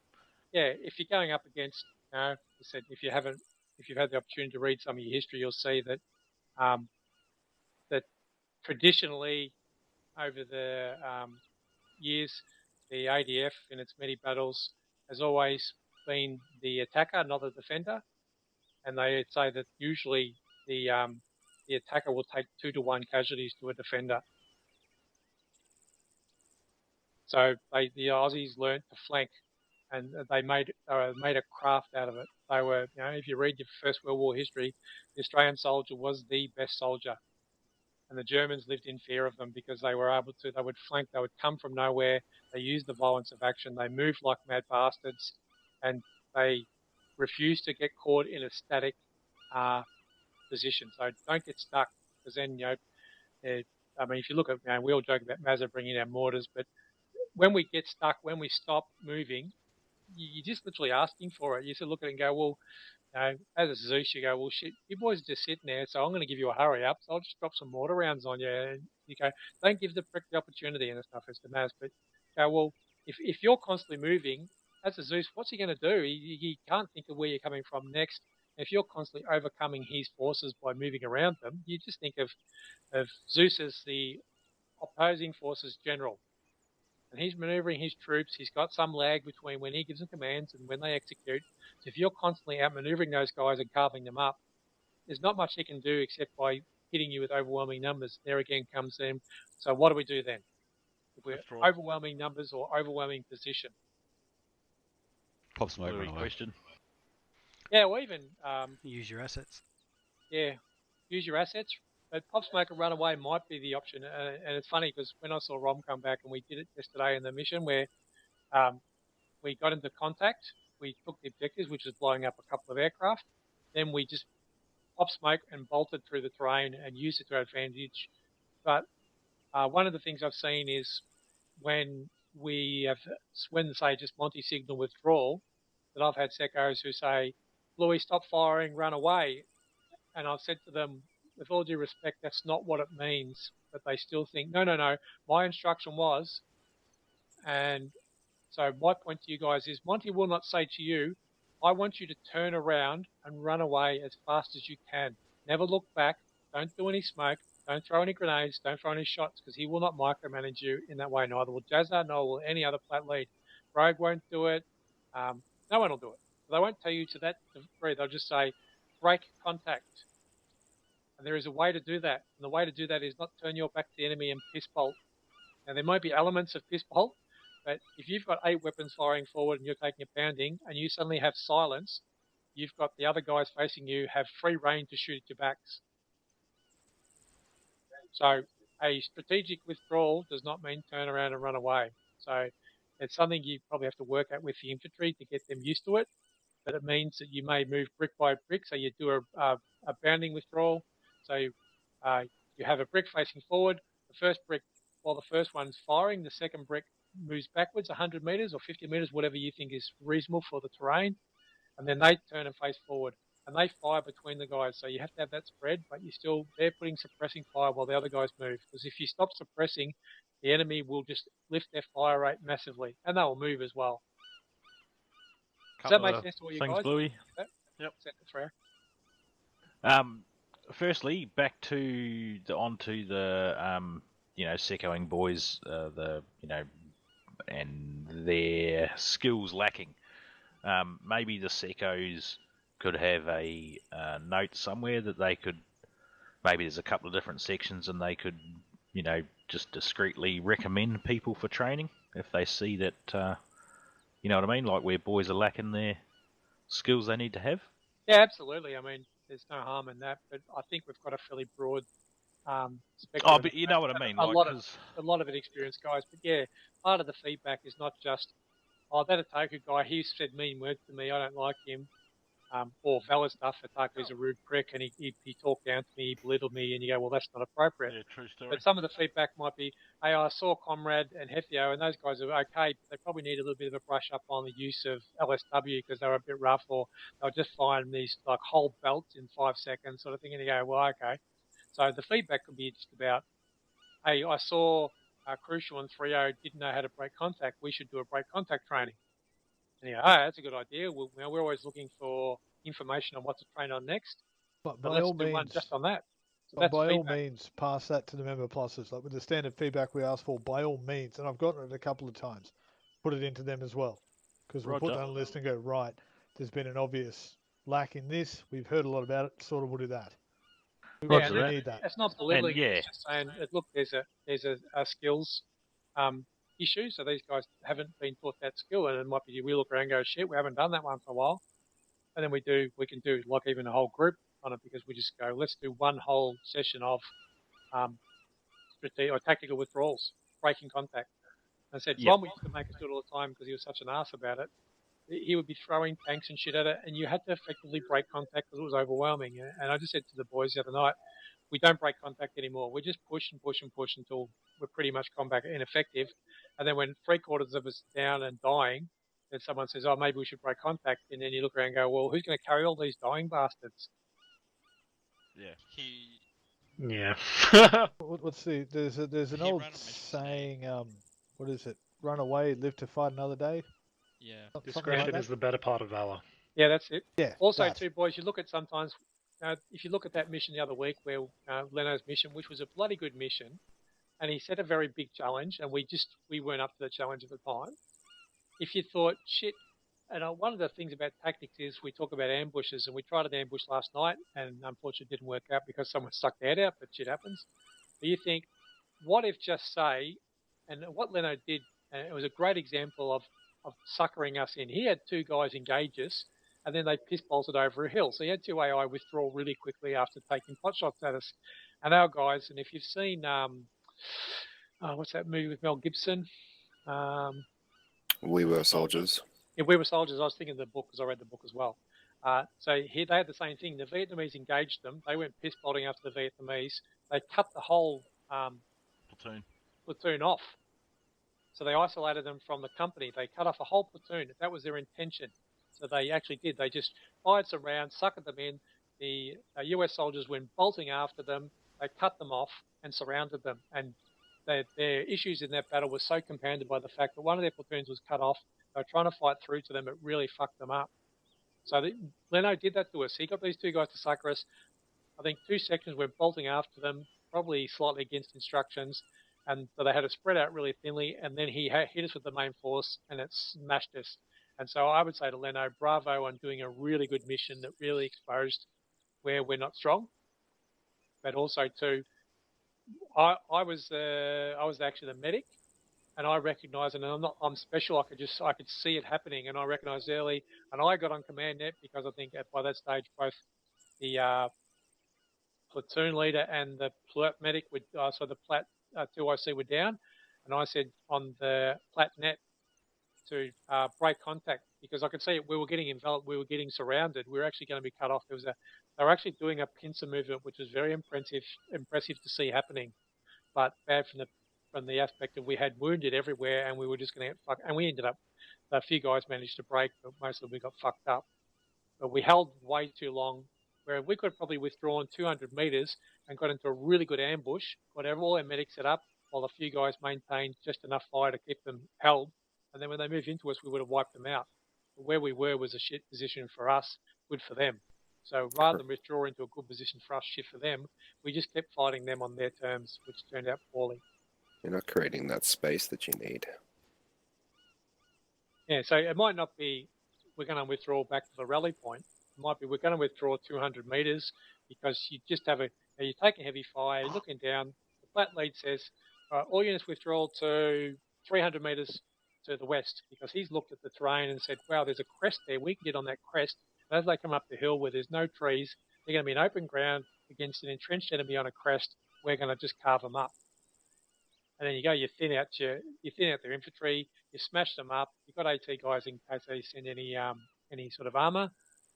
Yeah, if you're going up against, I said, if you've had the opportunity to read some of your history, you'll see that that traditionally over the years, the ADF in its many battles has always been the attacker, not the defender. And they say that usually the attacker will take 2-to-1 casualties to a defender. So the Aussies learnt to flank, and they made a craft out of it. They were, if you read your First World War history, the Australian soldier was the best soldier, and the Germans lived in fear of them because they were able to. They would flank. They would come from nowhere. They used the violence of action. They moved like mad bastards, and they refused to get caught in a static position. So don't get stuck, because then if you look at, we all joke about Mazza bringing our mortars, but when we get stuck, when we stop moving, you're just literally asking for it. You sort of look at it and go, well, as a Zeus, you go, well, shit, you boys are just sitting there, so I'm going to give you a hurry up, so I'll just drop some mortar rounds on you. And you go, don't give the prick the opportunity, and it's not for Maz, but go, well, if you're constantly moving, as a Zeus, what's he going to do? He can't think of where you're coming from next. If you're constantly overcoming his forces by moving around them, you just think of Zeus as the opposing forces general. And he's maneuvering his troops. He's got some lag between when he gives them commands and when they execute. So if you're constantly outmaneuvering those guys and carving them up, there's not much he can do except by hitting you with overwhelming numbers. There again comes them. So what do we do then? If we're overwhelming numbers or overwhelming position? Pop smoke run away. Question. Yeah, or even use your assets. Yeah, use your assets. But pop smoke and run away might be the option. And it's funny because when I saw Rom come back, and we did it yesterday in the mission where we got into contact, we took the objectives, which was blowing up a couple of aircraft. Then we just pop smoke and bolted through the terrain and used it to our advantage. But one of the things I've seen is when say just Monty signal withdrawal, that I've had secos who say, Bluey, stop firing, run away. And I've said to them, with all due respect, that's not what it means. But they still think, no, my instruction was. And so my point to you guys is, Monty will not say to you, I want you to turn around and run away as fast as you can. Never look back. Don't do any smoke. Don't throw any grenades. Don't throw any shots, because he will not micromanage you in that way. Neither will Jazza, nor will any other plat lead. Rogue won't do it. No one will do it. They won't tell you to that degree. They'll just say, break contact. And there is a way to do that. And the way to do that is not turn your back to the enemy and piss bolt. Now, there might be elements of fistball, but if you've got 8 weapons firing forward and you're taking a pounding and you suddenly have silence, you've got the other guys facing you have free reign to shoot at your backs. So a strategic withdrawal does not mean turn around and run away. So it's something you probably have to work at with the infantry to get them used to it. But it means that you may move brick by brick. So you do a bounding withdrawal. So you have a brick facing forward. The first brick, while the first one's firing, the second brick moves backwards 100 meters or 50 meters, whatever you think is reasonable for the terrain. And then they turn and face forward. And they fire between the guys. So you have to have that spread, but they're putting suppressing fire while the other guys move. Because if you stop suppressing, the enemy will just lift their fire rate massively. And they will move as well. Does that make sense to all you guys? Bluey. Yep. Firstly, back to onto the Secoing boys, and their skills lacking. Maybe the Secos could have a note somewhere that they could. Maybe there's a couple of different sections, and they could, just discreetly recommend people for training if they see that. You know what I mean? Like where boys are lacking their skills they need to have. Yeah, absolutely. I mean, there's no harm in that, but I think we've got a fairly broad spectrum. Oh, but you know what I mean. A lot of it experienced guys. But yeah, part of the feedback is not just, oh, that Otaku guy, he said mean words to me, I don't like him. Or valid stuff, Otaku's a rude prick, and he talked down to me, he belittled me, and you go, well, that's not appropriate. Yeah, true story. But some of the feedback might be, hey, I saw Comrade and Hefio, and those guys are okay, but they probably need a little bit of a brush up on the use of LSW because they were a bit rough, or they'll just find these like whole belts in 5 seconds sort of thing, and you go, well, okay. So the feedback could be just about, hey, I saw Crucial and 3.0 didn't know how to break contact, we should do a break contact training. And you go, oh, that's a good idea. We're always looking for information on what to train on next. But So by let's all do means, one just on that. So but that's by all feedback. means, pass that to the member pluses. Like with the standard feedback we asked for, by all means, and I've gotten it a couple of times, put it into them as well. Because we'll put that on the list and go, right, there's been an obvious lack in this. We've heard a lot about it. Sort of, we'll do that. We need that. It's not belittling. And, yeah. It's just saying, look, there's a skills issue. So these guys haven't been taught that skill, and it might be we look around and go, shit, we haven't done that one for a while. And then we can do like even a whole group on it because we just go, let's do one whole session of strategic or tactical withdrawals, breaking contact. And I said, Ron used to make us do it all the time because he was such an ass about it. He would be throwing tanks and shit at it, and you had to effectively break contact because it was overwhelming. And I just said to the boys the other night, we don't break contact anymore. We just push and push and push until we're pretty much combat ineffective. And then when 3/4 of us down and dying, then someone says, oh, maybe we should break contact. And then you look around and go, well, who's going to carry all these dying bastards? Yeah. Yeah. What's there's an old saying, what is it? Run away, live to fight another day. Yeah. Discretion is the better part of valor. Yeah, that's it. Yeah. Also, too, boys, you look at sometimes, if you look at that mission the other week, where Leno's mission, which was a bloody good mission, and he set a very big challenge, and we weren't up to the challenge at the time. If you thought, shit, and one of the things about tactics is we talk about ambushes, and we tried an ambush last night, and unfortunately it didn't work out because someone stuck their head out, but shit happens. But you think, what if just say, and what Leno did, and it was a great example of suckering us in. He had 2 guys engage us, and then they piss-bolted over a hill. So he had 2 AI withdraw really quickly after taking pot shots at us. And our guys, and if you've seen, what's that movie with Mel Gibson? We Were Soldiers. Yeah, We Were Soldiers. I was thinking of the book because I read the book as well. So here they had the same thing. The Vietnamese engaged them. They went piss-bolting after the Vietnamese. They cut the whole platoon off. So they isolated them from the company. They cut off a whole platoon. That was their intention. So they actually did. They just fired some rounds, suckered them in. The US soldiers went bolting after them. They cut them off and surrounded them. And their issues in that battle were so compounded by the fact that one of their platoons was cut off. They were trying to fight through to them. It really fucked them up. So Leno did that to us. He got these 2 guys to sucker us. I think 2 sections went bolting after them, probably slightly against instructions. And so they had to spread out really thinly, and then he hit us with the main force, and it smashed us. And so I would say to Leno, bravo on doing a really good mission that really exposed where we're not strong. But also, too, I was actually the medic, and I recognised, and I'm special. I could see it happening, and I recognised early, and I got on command net because I think by that stage both the platoon leader and the plat medic would so the plat 2IC were down, and I said on the plat net to break contact because I could see it. We were getting enveloped, we were getting surrounded, we were actually going to be cut off. They were actually doing a pincer movement, which was very impressive to see happening, but bad from the aspect of we had wounded everywhere and we were just going to get fucked. And we ended up, a few guys managed to break, but most of them we got fucked up. But we held way too long, where we could have probably withdrawn 200 metres and got into a really good ambush, got all our medics set up, while a few guys maintained just enough fire to keep them held. And then when they moved into us, we would have wiped them out. But where we were was a shit position for us, good for them. So rather than withdraw into a good position for us, shit for them, we just kept fighting them on their terms, which turned out poorly. You're not creating that space that you need. Yeah, so it might not be we're going to withdraw back to the rally point. It might be we're going to withdraw 200 metres because you just have you're taking heavy fire, you're looking down. The plat lead says, all units withdraw to 300 metres to the west because he's looked at the terrain and said, wow, there's a crest there. We can get on that crest. And as they come up the hill where there's no trees, they're going to be in open ground against an entrenched enemy on a crest. We're going to just carve them up. And then you go, you thin out their infantry, you smash them up. You've got AT guys in case they send any sort of armor,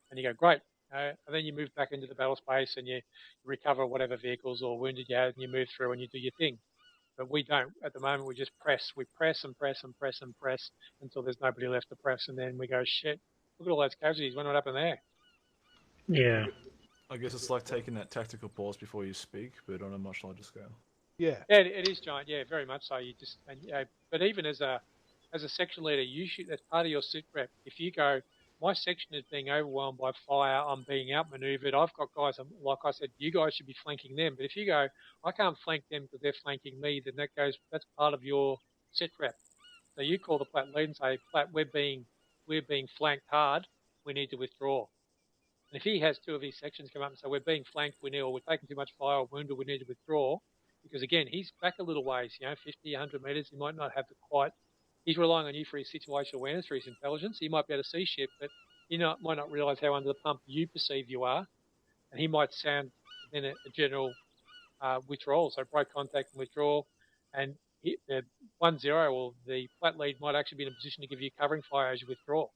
and you go great. And then you move back into the battle space and you recover whatever vehicles or wounded you have, and you move through and you do your thing. But we don't at the moment. We just press. We press and press and press and press until there's nobody left to press, and then we go shit. Look at all those casualties. What happened there? Yeah. I guess it's like taking that tactical pause before you speak, but on a much larger scale. Yeah. Yeah, it is giant. Yeah, very much so. You just, but even as a section leader, you should, as part of your sit rep, if you go, my section is being overwhelmed by fire, I'm being outmaneuvered. I've got guys, like I said, you guys should be flanking them. But if you go, I can't flank them because they're flanking me, then that's part of your sit rep. So you call the plat lead and say, plat, we're being flanked hard. We need to withdraw. And if he has two of his sections come up and say, we're being flanked, we're taking too much fire or wounded, we need to withdraw. Because again, he's back a little ways, 50, 100 metres. He might not have he's relying on you for his situational awareness, for his intelligence. He might be able to see shit, but he might not realise how under the pump you perceive you are. And he might sound then a general withdrawal, so break contact and withdraw. And the 1-0 or the plat lead might actually be in a position to give you covering fire as you withdraw.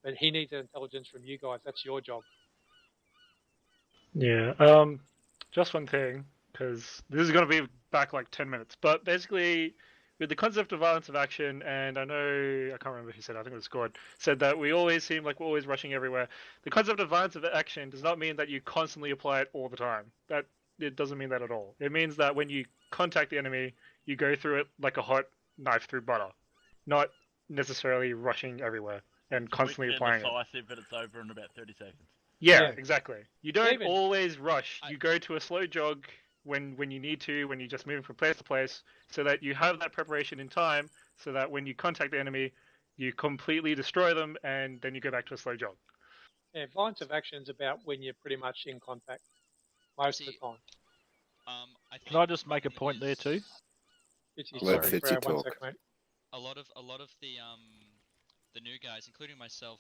But he needs intelligence from you guys. That's your job. Yeah. Just one thing, because this is going to be back like 10 minutes. But basically, with the concept of violence of action, and I can't remember who said, I think it was Gord, said that we always seem like we're always rushing everywhere. The concept of violence of action does not mean that you constantly apply it all the time. It doesn't mean that at all. It means that when you contact the enemy, you go through it like a hot knife through butter, not necessarily rushing everywhere and constantly applying it. But it's over in about 30 seconds. Yeah, exactly. You don't always rush. You go to a slow jog when you need to, when you're just moving from place to place, so that you have that preparation in time, so that when you contact the enemy, you completely destroy them, and then you go back to a slow jog. Yeah, violence of action is about when you're pretty much in contact most of the time. Can I just make a point there too? Let Fitzy talk. A lot of the new guys, including myself,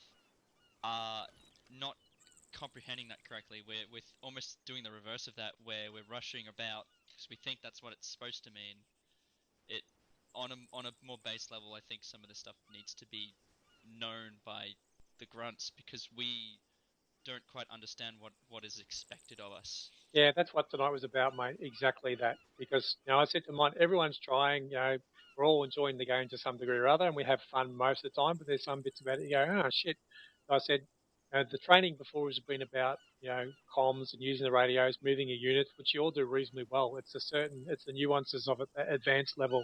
are not comprehending that correctly. We're almost doing the reverse of that, where we're rushing about because we think that's what it's supposed to mean. It on a more base level, I think some of this stuff needs to be known by the grunts because we don't quite understand what is expected of us. Yeah, that's what tonight was about, mate. Exactly that. Because I said to mine, everyone's trying. We're all enjoying the game to some degree or other, and we have fun most of the time. But there's some bits about it you go, oh shit. So I said, the training before has been about comms and using the radios, moving your units, which you all do reasonably well. It's the nuances of it, the advanced level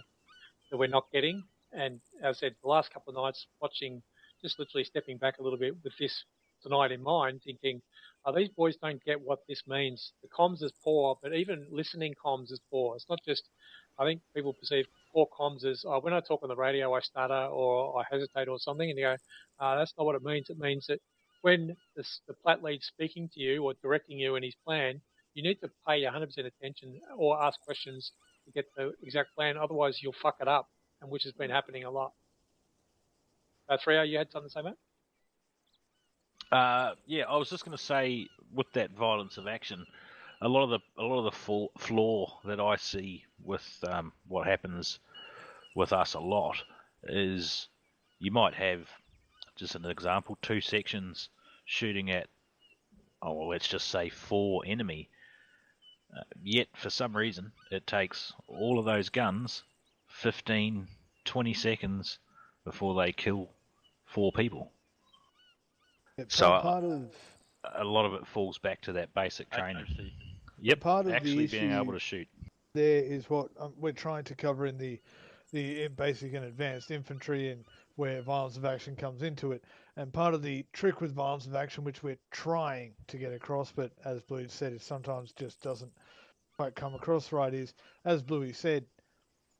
that we're not getting. And as I said, the last couple of nights watching, just literally stepping back a little bit with this tonight in mind, thinking, these boys don't get what this means. The comms is poor, but even listening comms is poor. It's not just, I think people perceive poor comms as, when I talk on the radio, I stutter or I hesitate or something, and you go, that's not what it means. It means that when the plat lead's speaking to you or directing you in his plan, you need to pay 100% attention or ask questions to get the exact plan. Otherwise, you'll fuck it up, and which has been happening a lot. Freo, you had something to say, mate? Yeah, I was just going to say with that violence of action, a lot of the flaw that I see with what happens with us a lot is you might have, just an example, 2 sections shooting at, oh well, let's just say 4 enemy. Yet for some reason it takes all of those guns 15, 20 seconds before they kill 4 people. Yeah, So part of a lot of it falls back to that basic training. Accuracy. Yep, part of the actually being issue able to shoot. there is what we're trying to cover in the basic and advanced infantry, and where violence of action comes into it. And part of the trick with violence of action, which we're trying to get across, but as Bluey said, it sometimes just doesn't quite come across right, is, as Bluey said,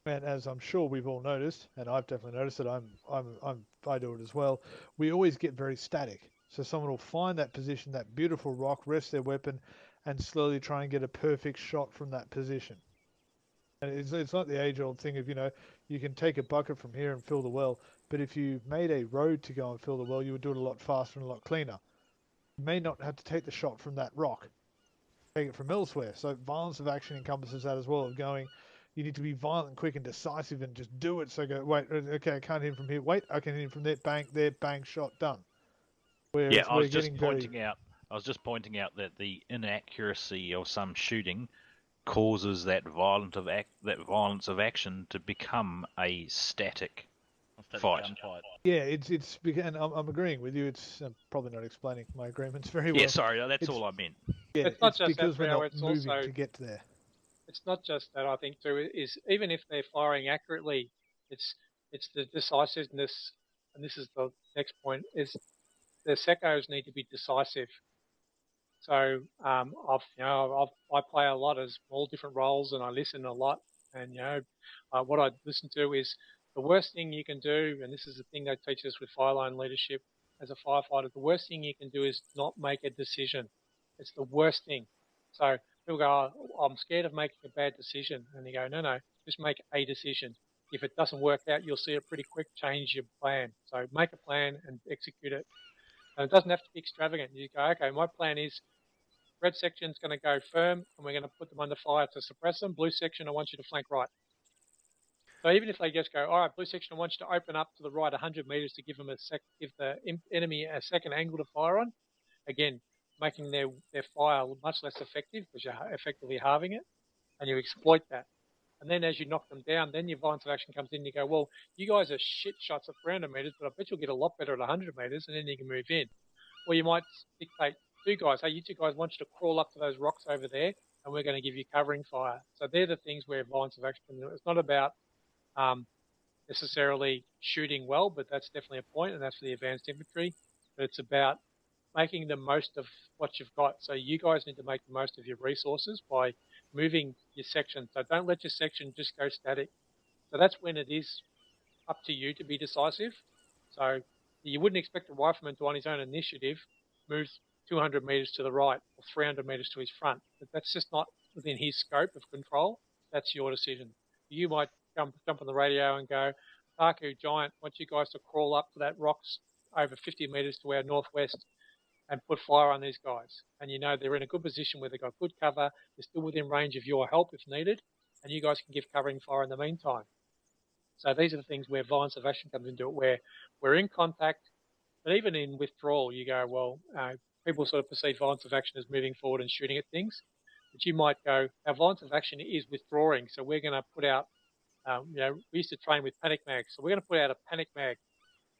and as I'm sure we've all noticed, and I've definitely noticed it, I do it as well, we always get very static. So someone will find that position, that beautiful rock, rest their weapon, and slowly try and get a perfect shot from that position. And it's like the age-old thing of, you can take a bucket from here and fill the well, but if you made a road to go and fill the well, you would do it a lot faster and a lot cleaner. You may not have to take the shot from that rock, take it from elsewhere. So violence of action encompasses that as well, of going, you need to be violent, quick, and decisive, and just do it. So go, wait, okay, I can't hit him from here. Wait, I can hit him from there, bang, shot, done. Whereas Yeah, I we're was just getting pointing out. I was just pointing out that the inaccuracy of some shooting causes that violence of action to become a static fight. Gunfight. Yeah, and I'm agreeing with you. It's probably not explaining my agreements very well. Yeah, sorry, that's all I meant. Yeah, It's not just because that, we're Freo, not it's moving also to get there. it's not just that. I think too is even if they're firing accurately, it's the decisiveness, and this is the next point: is the secos need to be decisive. So I play a lot as all different roles, and I listen a lot. And what I listen to is the worst thing you can do, and this is the thing they teach us with fireline leadership as a firefighter. The worst thing you can do is not make a decision. It's the worst thing. So people go, oh, I'm scared of making a bad decision, and you go, no, just make a decision. If it doesn't work out, you'll see it pretty quick. Change your plan. So make a plan and execute it. And it doesn't have to be extravagant. You go, okay, my plan is red section's going to go firm, and we're going to put them under fire to suppress them. Blue section, I want you to flank right. So even if they just go, all right, blue section, I want you to open up to the right 100 meters to give them give the enemy a second angle to fire on. Again, making their fire much less effective because you're effectively halving it, and you exploit that. And then as you knock them down, then your violence of action comes in. And you go, well, you guys are shit shots at 300 meters, but I bet you'll get a lot better at 100 meters, and then you can move in. Or you might dictate 2 guys, hey, you 2 guys want you to crawl up to those rocks over there, and we're going to give you covering fire. So they're the things where violence of action comes in. It's not about necessarily shooting well, but that's definitely a point, and that's for the advanced infantry. But it's about making the most of what you've got. So you guys need to make the most of your resources by moving your section. So don't let your section just go static. So that's when it is up to you to be decisive. So you wouldn't expect a rifleman to, on his own initiative, move 200 meters to the right or 300 meters to his front. But that's just not within his scope of control. That's your decision. You might jump on the radio and go, Taku Giant, I want you guys to crawl up to that rocks over 50 meters to our northwest and put fire on these guys. And you know they're in a good position where they've got good cover, they're still within range of your help if needed, and you guys can give covering fire in the meantime. So these are the things where violence of action comes into it, where we're in contact, but even in withdrawal, you go, well, people sort of perceive violence of action as moving forward and shooting at things. But you might go, our violence of action is withdrawing, so we're going to put out, we used to train with panic mags, so we're going to put out a panic mag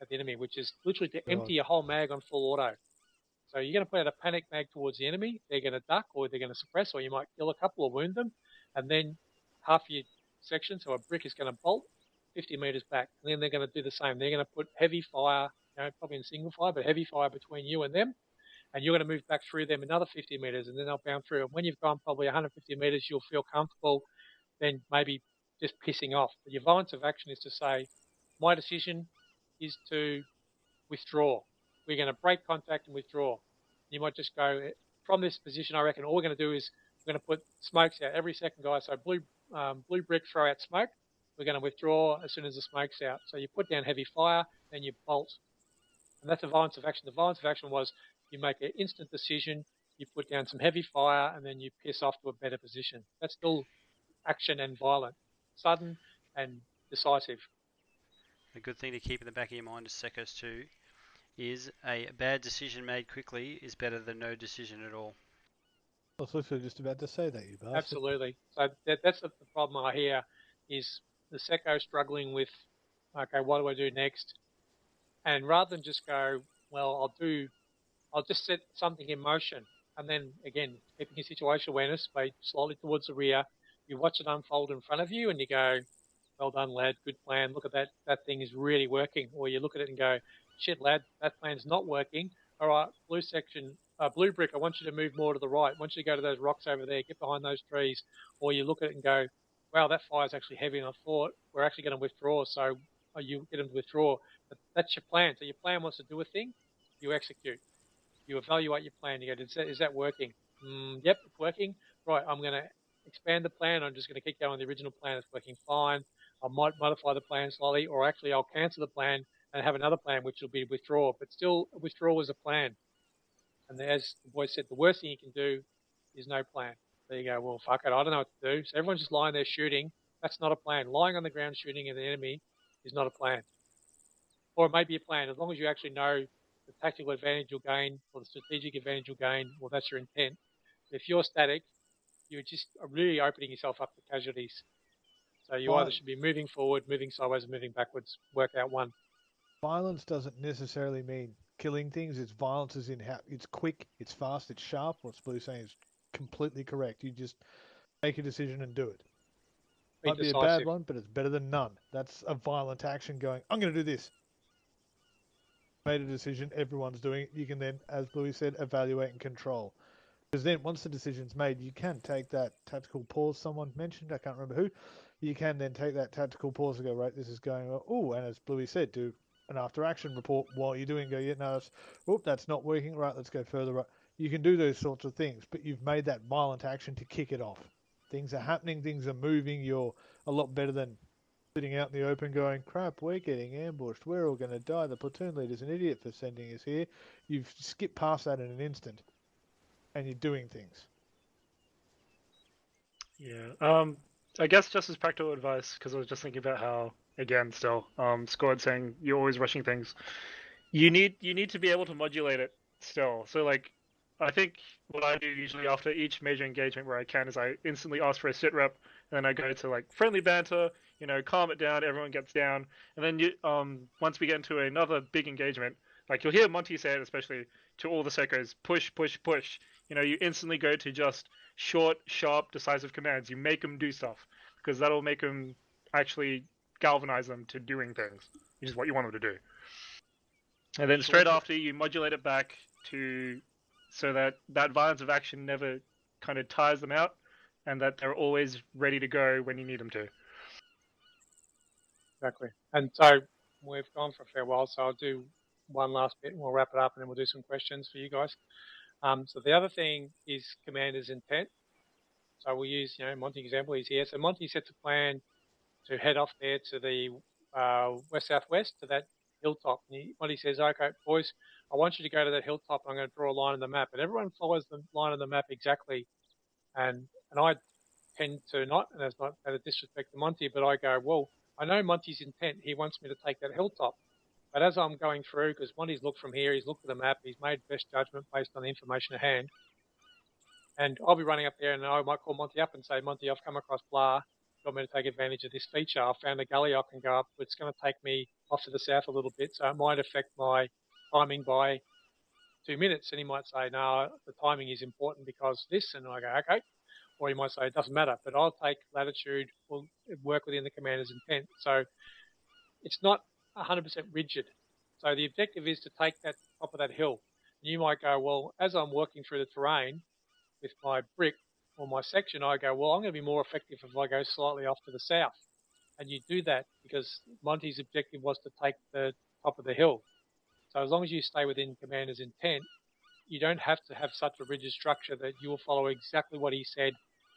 at the enemy, which is literally to empty your whole mag on full auto. So you're going to put out a panic mag towards the enemy, they're going to duck, or they're going to suppress, or you might kill a couple or wound them, and then half your section, so a brick is going to bolt 50 meters back, and then they're going to do the same. They're going to put heavy fire, probably in single fire, but heavy fire between you and them, and you're going to move back through them another 50 meters, and then they'll bound through. And when you've gone probably 150 meters, you'll feel comfortable, then maybe just pissing off. But your violence of action is to say, my decision is to withdraw. We're going to break contact and withdraw. You might just go, from this position, I reckon all we're going to do is we're going to put smokes out every second, guys. So blue brick, throw out smoke. We're going to withdraw as soon as the smoke's out. So you put down heavy fire, then you bolt. And that's a violence of action. The violence of action was you make an instant decision, you put down some heavy fire, and then you piss off to a better position. That's still action and violent, sudden and decisive. A good thing to keep in the back of your mind as secos too is a bad decision made quickly is better than no decision at all. I was literally just about to say that, you bastard. Absolutely. So that's the problem I hear is the seco struggling with, okay, what do I do next? And rather than just go, well, I'll just set something in motion. And then again, keeping your situation awareness, wait slightly towards the rear. You watch it unfold in front of you and you go, well done, lad, good plan. Look at that. That thing is really working. Or you look at it and go, shit, lad, that plan's not working. All right, blue brick, I want you to move more to the right. I want you to go to those rocks over there, get behind those trees. Or you look at it and go, wow, that fire's actually heavier than I thought. We're actually going to withdraw. So you get them to withdraw. But that's your plan. So your plan wants to do a thing, you execute. You evaluate your plan. You go, is that working? Yep, it's working. Right, I'm going to expand the plan. I'm just going to keep going with the original plan. It's working fine. I might modify the plan slightly, or actually I'll cancel the plan and have another plan, which will be withdraw. But still, withdrawal is a plan. And as the boy said, the worst thing you can do is no plan. There you go. Well, fuck it. I don't know what to do. So everyone's just lying there shooting. That's not a plan. Lying on the ground shooting at the enemy is not a plan. Or it may be a plan. As long as you actually know the tactical advantage you'll gain or the strategic advantage you'll gain, well, that's your intent. If you're static, you're just really opening yourself up to casualties. So you either should be moving forward, moving sideways, or moving backwards. Work out one. Violence doesn't necessarily mean killing things. It's violence is in how it's quick, it's fast, it's sharp. What's Blue saying is completely correct. You just make a decision and do it. Might be a bad one, but it's better than none. That's a violent action going, I'm going to do this. Made a decision, everyone's doing it. You can then, as Bluey said, evaluate and control. Because then once the decision's made, you can take that tactical pause someone mentioned, I can't remember who. You can then take that tactical pause and go, right, this is going, oh, and as Bluey said, do an after action report while you're doing, go, yeah, no, that's not working, right, let's go further. Right. You can do those sorts of things, but you've made that violent action to kick it off. Things are happening, things are moving, you're a lot better than sitting out in the open going, crap, we're getting ambushed, we're all going to die, the platoon leader's an idiot for sending us here. You've skipped past that in an instant, and you're doing things. Yeah, I guess just as practical advice, because I was just thinking about how, again, still, Squad saying you're always rushing things. You need to be able to modulate it still. So like, I think what I do usually after each major engagement where I can is I instantly ask for a sit rep, and then I go to like friendly banter, calm it down, everyone gets down, and then once we get into another big engagement, like you'll hear Monty say it especially to all the secos, push, push, push. You instantly go to just short, sharp, decisive commands. You make them do stuff because that'll make them actually galvanize them to doing things, which is what you want them to do. And then straight after, you modulate it back to so that violence of action never kind of tires them out, and that they're always ready to go when you need them to. Exactly. And so we've gone for a fair while, so I'll do one last bit and we'll wrap it up and then we'll do some questions for you guys. So the other thing is commander's intent. So we'll use, Monty's example. He's here. So Monty sets a plan to head off there to the west-southwest to that hilltop. And Monty says, okay, boys, I want you to go to that hilltop. I'm going to draw a line on the map. And everyone follows the line on the map exactly. And I tend to not, and that's not out of disrespect to Monty, but I go, well, I know Monty's intent. He wants me to take that hilltop. But as I'm going through, because Monty's looked from here, he's looked at the map, he's made best judgment based on the information at hand. And I'll be running up there and I might call Monty up and say, Monty, I've come across blah. You want me to take advantage of this feature? I've found a gully I can go up. It's going to take me off to the south a little bit, so it might affect my timing by 2 minutes. And he might say, no, the timing is important because this. And I go, okay. Or he might say, it doesn't matter, but I'll take latitude, will work within the commander's intent. So it's not 100% rigid. So the objective is to take that top of that hill. You might go, well, as I'm working through the terrain with my brick or my section, I go, well, I'm going to be more effective if I go slightly off to the south. And you do that because Monty's objective was to take the top of the hill. So as long as you stay within commander's intent, you don't have to have such a rigid structure that you will follow exactly what he said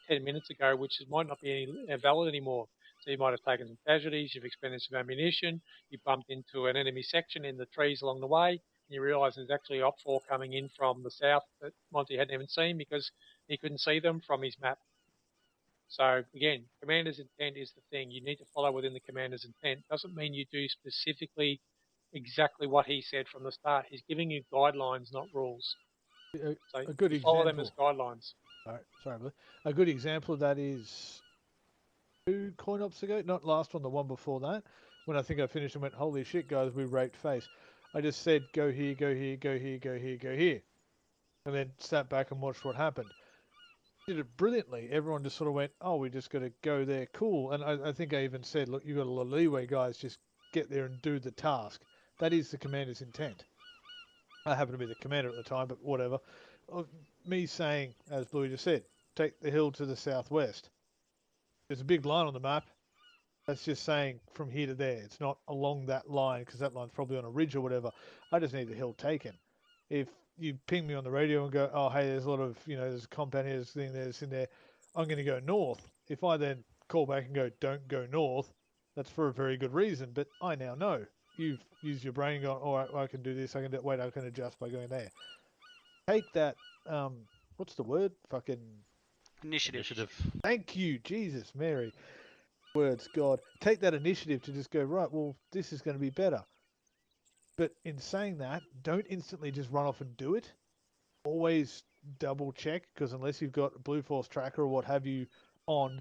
10 minutes ago, which might not be valid anymore. So you might have taken some casualties, you've expended some ammunition, you bumped into an enemy section in the trees along the way, and you realise there's actually Op 4 coming in from the south that Monty hadn't even seen because he couldn't see them from his map. So again, commander's intent is the thing. You need to follow within the commander's intent. Doesn't mean you do specifically exactly what he said from the start. He's giving you guidelines, not rules. So A good you follow example. them as guidelines. Sorry, Blue. A good example of that is 2 coin ops ago, not last one, the one before that, when I think I finished and went, holy shit, guys, we raped face. I just said, go here, go here, go here, go here, go here. And then sat back and watched what happened. Did it brilliantly. Everyone just sort of went, oh, we just got to go there, cool. And I think I even said, look, you've got a lot of leeway, guys, just get there and do the task. That is the commander's intent. I happen to be the commander at the time, but whatever. Me saying, as Bluey just said, take the hill to the southwest. There's a big line on the map. That's just saying from here to there. It's not along that line because that line's probably on a ridge or whatever. I just need the hill taken. If you ping me on the radio and go, oh, hey, there's a lot of, there's a compound here, there's a thing there, there's in there, I'm going to go north. If I then call back and go, don't go north, that's for a very good reason. But I now know. You've used your brain and gone, all right, well, I can do this, I can adjust by going there. Take that, what's the word? Fucking... Initiative. Thank you, Jesus, Mary. Words, God. Take that initiative to just go, right, well, this is going to be better. But in saying that, don't instantly just run off and do it. Always double check, because unless you've got a Blue Force tracker or what have you on,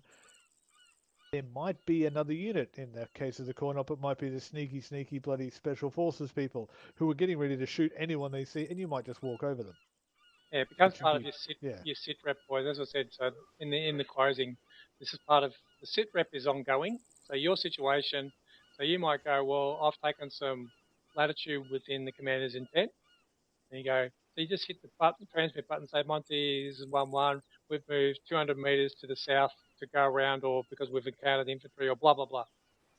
there might be another unit. In the case of the coin op, it might be the sneaky bloody special forces people who are getting ready to shoot anyone they see, and you might just walk over them. Yeah, it becomes part of your sit rep, boys. As I said, so in the closing, this is part of the sit rep is ongoing. So your situation, so you might go, well, I've taken some latitude within the commander's intent. And you go, so you just hit the button, transmit button, say, Monty, this is 1-1. We've moved 200 meters to the south to go around, or because we've encountered infantry, or blah blah blah.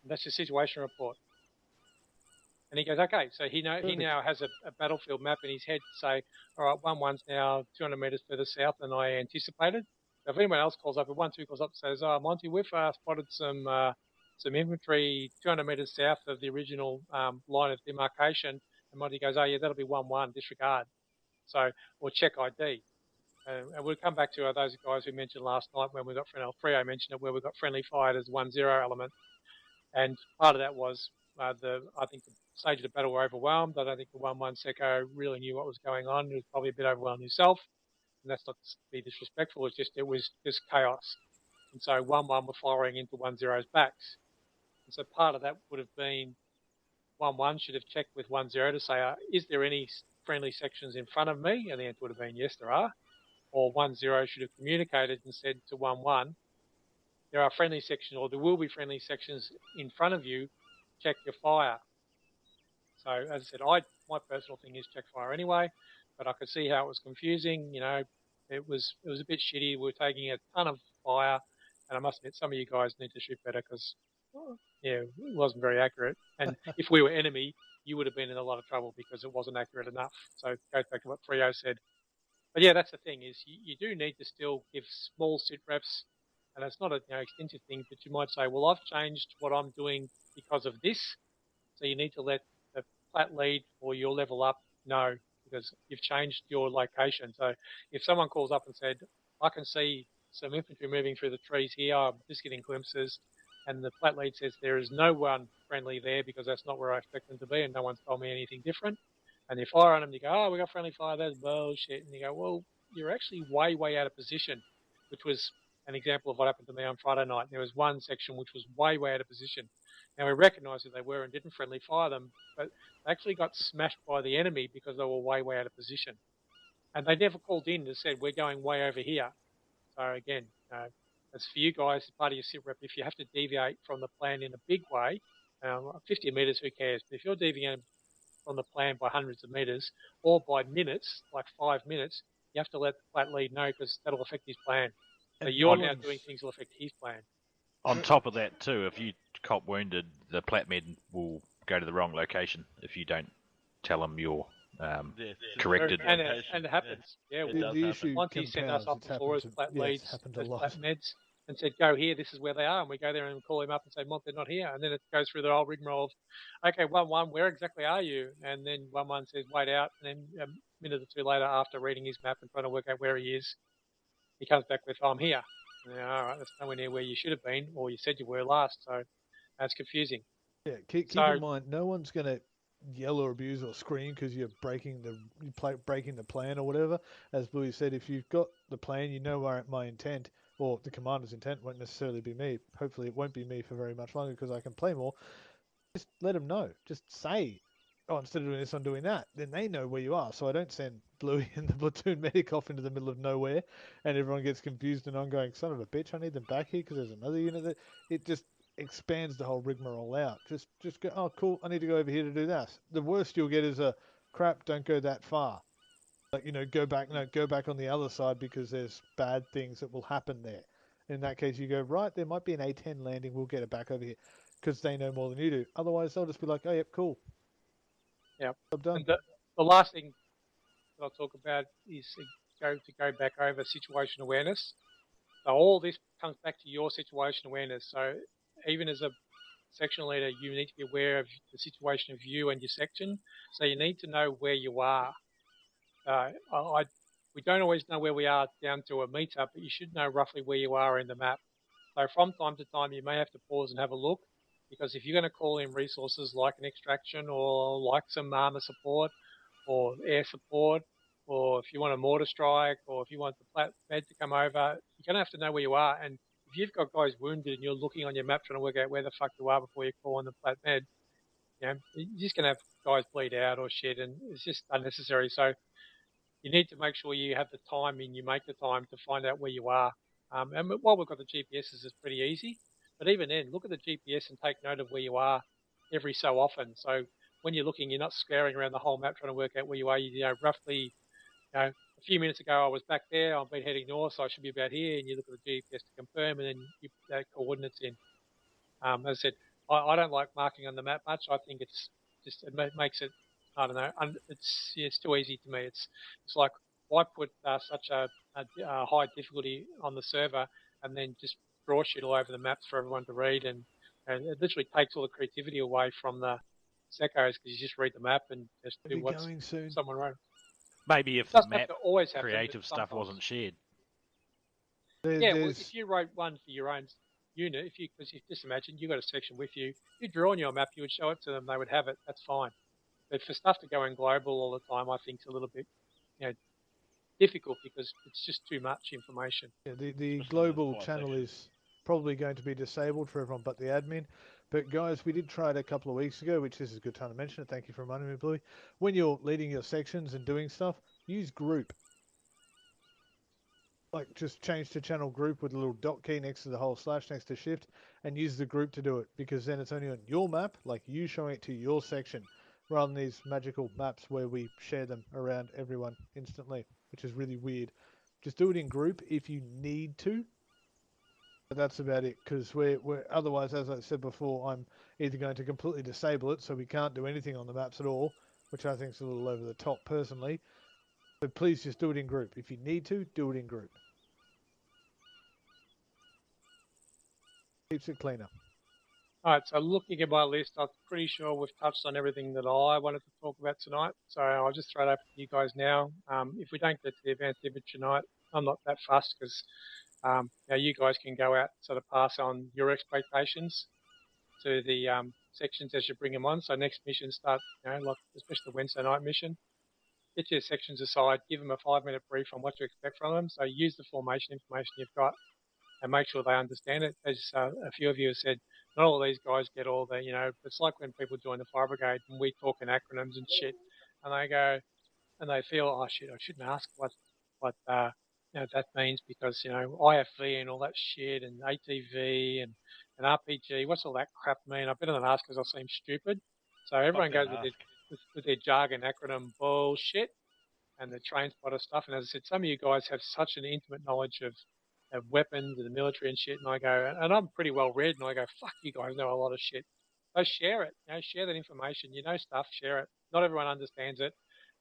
And that's your situation report. And he goes, okay, so he now has a battlefield map in his head to say, all right, 1-1's now 200 metres further south than I anticipated. So if anyone else calls up, if 1-2 calls up and says, oh, Monty, we've spotted some infantry 200 metres south of the original line of demarcation, and Monty goes, oh, yeah, that'll be 1-1, disregard. So, or check ID. And we'll come back to those guys who mentioned last night when we got Freo mentioned it, where we got friendly fire as 1-0 element. And part of that was I think the stage of the battle were overwhelmed. I don't think the 1-1 Seco really knew what was going on. He was probably a bit overwhelmed himself. And that's not to be disrespectful. It was just chaos. And so 1-1 were firing into 1-0's backs. And so part of that would have been 1-1 should have checked with 1-0 to say, is there any friendly sections in front of me? And the answer would have been yes, there are. Or 1-0 should have communicated and said to 1-1, there are friendly sections, or there will be friendly sections in front of you, check your fire. So, as I said, my personal thing is check fire anyway, but I could see how it was confusing. It was a bit shitty. We were taking a ton of fire, and I must admit, some of you guys need to shoot better because, it wasn't very accurate. And if we were enemy, you would have been in a lot of trouble because it wasn't accurate enough. So, it goes back to what Freo said. But yeah, that's the thing is you do need to still give small sit reps, and it's not a extensive thing, but you might say, well, I've changed what I'm doing because of this. So you need to let the plat lead or your level up know because you've changed your location. So if someone calls up and said, I can see some infantry moving through the trees here, I'm just getting glimpses, and the plat lead says there is no one friendly there because that's not where I expect them to be and no one's told me anything different. And you fire on them, you go, oh, we got friendly fire, that's bullshit. And you go, well, you're actually way, way out of position, which was an example of what happened to me on Friday night. There was one section which was way, way out of position. Now, we recognised that they were and didn't friendly fire them, but they actually got smashed by the enemy because they were way, way out of position. And they never called in and said, we're going way over here. So, again, as for you guys, part of your sit rep, if you have to deviate from the plan in a big way, 50 metres, who cares? But if you're deviating from the plan by hundreds of metres or by minutes, like 5 minutes, you have to let the plat lead know because that'll affect his plan. So you're now doing things that will affect his plan. On top of that, too, if you cop wounded, the plat med will go to the wrong location if you don't tell them your Yes, corrected. And it happens. Yeah, It does The happen. issue Monty sent us up compounds. It's before as happened to, plat yeah, leads, it's happened a as lot. plat meds, and said, go here, this is where they are. And we go there and call him up and say, Monty, they're not here. And then it goes through the whole rigmarole of, okay, 1-1, where exactly are you? And then 1-1 says, wait out. And then a minute or two later, after reading his map and trying to work out where he is, he comes back with, I'm here. And then, all right, that's nowhere near where you should have been, or you said you were last. So that's confusing. Yeah, keep So- in mind, no one's going to yell or abuse or scream because you're breaking the plan or whatever. As Bluey said, if you've got the plan, you know where my intent or the commander's intent won't necessarily be me. Hopefully, it won't be me for very much longer because I can play more. Just let them know. Just say, oh, instead of doing this, I'm doing that. Then they know where you are. So I don't send Bluey and the platoon medic off into the middle of nowhere, and everyone gets confused. And I'm going, son of a bitch, I need them back here because there's another unit that it just expands the whole rigmarole out. Just go, oh cool, I need to go over here to do that. The worst you'll get is a crap, don't go that far. Like, go back on the other side because there's bad things that will happen there. In that case, you go, right, there might be an A10 landing, we'll get it back over here because they know more than you do. Otherwise, they'll just be like, oh, yep, cool. Yep. Job done. And the last thing that I'll talk about is to go back over situation awareness. So all this comes back to your situation awareness. So even as a section leader, you need to be aware of the situation of you and your section. So you need to know where you are. We don't always know where we are down to a meter, but you should know roughly where you are in the map. So from time to time, you may have to pause and have a look, because if you're going to call in resources like an extraction or like some ArmA support or air support, or if you want a mortar strike, or if you want the plat med to come over, you're going to have to know where you are. And if you've got guys wounded and you're looking on your map trying to work out where the fuck you are before you call on the plat med, you're just going to have guys bleed out or shit, and it's just unnecessary. So you need to make sure you have the time and you make the time to find out where you are. And while we've got the GPSs, it's pretty easy. But even then, look at the GPS and take note of where you are every so often. So when you're looking, you're not scouring around the whole map trying to work out where you are. You know, roughly, a few minutes ago I was back there, I've been heading north, so I should be about here, and you look at the GPS to confirm, and then you put those coordinates in. As I said, I don't like marking on the map much. I think it's just, it makes it, I don't know, it's too easy to me. It's like, why put such a high difficulty on the server and then just draw shit all over the maps for everyone to read, and it literally takes all the creativity away from the secos, because you just read the map and just do what someone wrote. Maybe if It the doesn't have map to always happen, but creative stuff sometimes. wasn't shared. Yeah, well, if you wrote one for your own unit, because just imagine you got a section with you, you draw on your map, you would show it to them, they would have it. That's fine. But for stuff to go in global all the time, I think it's a little bit, difficult, because it's just too much information. Yeah, the global channel is probably going to be disabled for everyone but the admin. But guys, we did try it a couple of weeks ago, which is a good time to mention it. Thank you for reminding me, Bluey. When you're leading your sections and doing stuff, use group. Like, just change to channel group with a little dot key next to the whole slash next to shift, and use the group to do it, because then it's only on your map, like you showing it to your section, rather than these magical maps where we share them around everyone instantly, which is really weird. Just do it in group if you need to. But that's about it, because we're otherwise, as I said before, I'm either going to completely disable it so we can't do anything on the maps at all, which I think is a little over the top personally. But please just do it in group. If you need to, do it in group. Keeps it cleaner. All right, so looking at my list, I'm pretty sure we've touched on everything that I wanted to talk about tonight. So I'll just throw it open to you guys now. If we don't get to the advanced image tonight, I'm not that fussed, because you guys can go out, sort of pass on your expectations to the sections as you bring them on. So next mission start, like especially the Wednesday night mission, get your sections aside, give them a 5-minute brief on what to expect from them. So use the formation information you've got and make sure they understand it. As a few of you have said, not all of these guys get all the, it's like when people join the fire brigade and we talk in acronyms and shit, and they go, and they feel, oh shit, I shouldn't ask what that means, because, IFV and all that shit, and ATV and RPG, what's all that crap mean? I better than ask, because I'll seem stupid. So everyone goes with their jargon acronym bullshit and the train spotter stuff. And as I said, some of you guys have such an intimate knowledge of weapons and the military and shit, and I go, and I'm pretty well read, and I go, fuck, you guys know a lot of shit. So share it, share that information. You know stuff, share it. Not everyone understands it,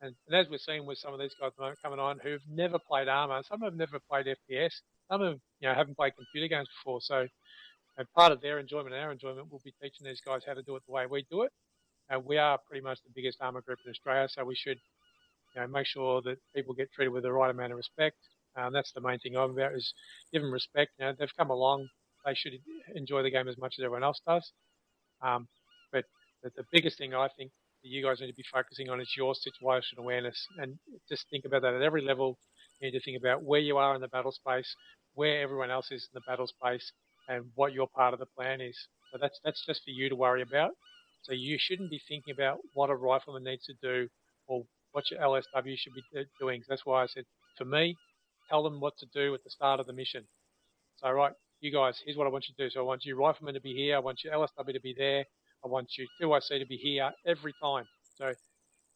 And as we're seeing with some of these guys coming on who've never played ArmA, some have never played FPS, some have, haven't played computer games before. So part of their enjoyment and our enjoyment will be teaching these guys how to do it the way we do it. We are pretty much the biggest ArmA group in Australia, so we should make sure that people get treated with the right amount of respect. That's the main thing I'm about, is give them respect. They've come along. They should enjoy the game as much as everyone else does. But the biggest thing I think that you guys need to be focusing on is your situation awareness, and just think about that at every level. You need to think about where you are in the battle space, where everyone else is in the battle space, and what your part of the plan is. So that's just for you to worry about. So you shouldn't be thinking about what a rifleman needs to do or what your LSW should be doing. That's why I said, for me, tell them what to do at the start of the mission. So, right, you guys, here's what I want you to do. So I want you riflemen to be here. I want your LSW to be there. I want you 2IC to be here every time. So, and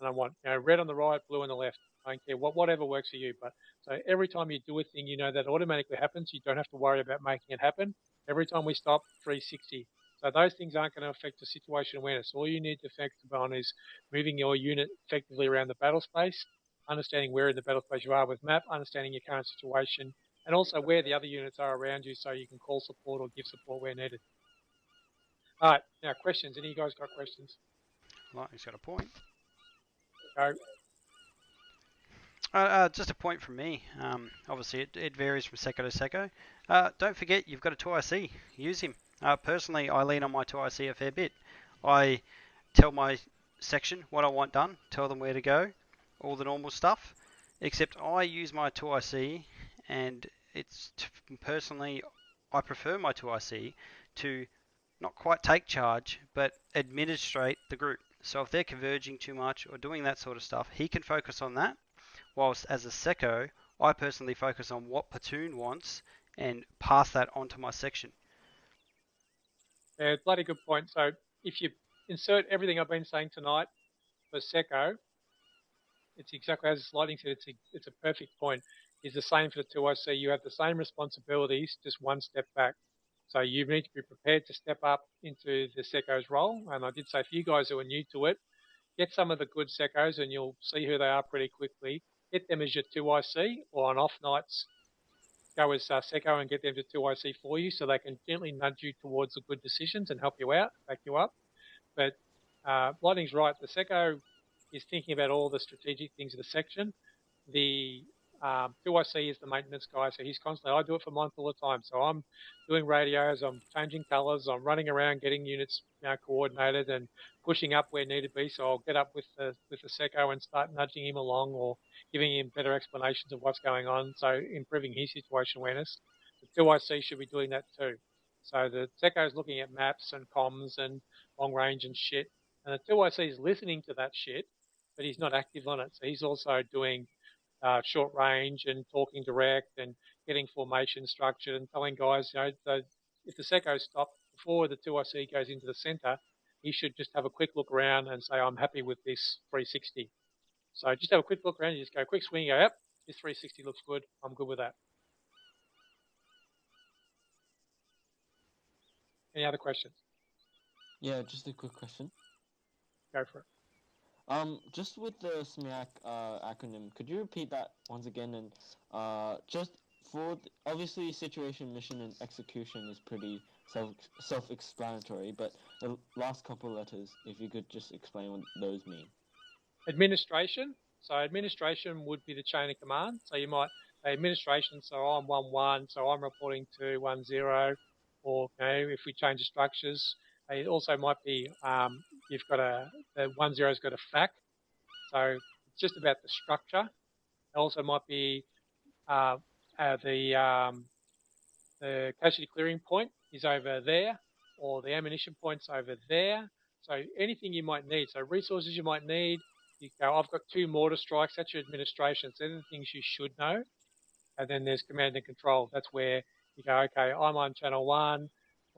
I want red on the right, blue on the left. I don't care whatever works for you. But so every time you do a thing, that automatically happens. You don't have to worry about making it happen. Every time we stop, 360. So those things aren't going to affect the situation awareness. All you need to focus on is moving your unit effectively around the battle space, understanding where in the battle space you are with map, understanding your current situation, and also where the other units are around you so you can call support or give support where needed. All right, now questions. Any of you guys got questions? Lightning's got a point. Go. Just a point from me. Obviously, it varies from secco to secco. Don't forget, you've got a 2IC. Use him. Personally, I lean on my 2IC a fair bit. I tell my section what I want done, tell them where to go, all the normal stuff. Except I use my 2IC, and personally, I prefer my 2IC to not quite take charge, but administrate the group. So if they're converging too much or doing that sort of stuff, he can focus on that. Whilst as a secco, I personally focus on what platoon wants and pass that on to my section. Yeah, bloody good point. So if you insert everything I've been saying tonight for secco, it's exactly as Lightning said. It's a perfect point. It's the same for the 2IC. You have the same responsibilities, just one step back. So you need to be prepared to step up into the secco's role. And I did say for you guys who are new to it, get some of the good seccos and you'll see who they are pretty quickly. Get them as your 2IC, or on off nights, go as secco and get them to 2IC for you so they can gently nudge you towards the good decisions and help you out, back you up. But Lightning's right. The secco is thinking about all the strategic things of the section. The 2IC is the maintenance guy, so he's constantly, I do it for mine all the time. So I'm doing radios, I'm changing colours, I'm running around getting units coordinated and pushing up where need to be. So I'll get up with the secco and start nudging him along or giving him better explanations of what's going on, so improving his situation awareness. The 2IC should be doing that too. So the secco is looking at maps and comms and long range and shit, and the 2IC is listening to that shit, but he's not active on it. So he's also doing short range and talking direct and getting formation structured and telling guys, if the secco stop before the 2IC goes into the centre, he should just have a quick look around and say, I'm happy with this 360. So just have a quick look around, you just go quick swing, you go, yep, this 360 looks good, I'm good with that. Any other questions? Yeah, just a quick question. Go for it. Just with the SMIAC acronym, could you repeat that once again? And just for obviously situation, mission, and execution is pretty self-explanatory, but the last couple letters, if you could just explain what those mean. Administration. So administration would be the chain of command. So you might say administration. So I'm 1-1. So I'm reporting to 1-0. Or if we change the structures, it also might be you've got the 1-0's got a FAC. So it's just about the structure. It also might be the casualty clearing point is over there, or the ammunition point's over there. So anything you might need. So resources you might need. You go, I've got 2 mortar strikes. That's your administration. So they're the things you should know. And then there's command and control. That's where you go, okay, I'm on channel 1,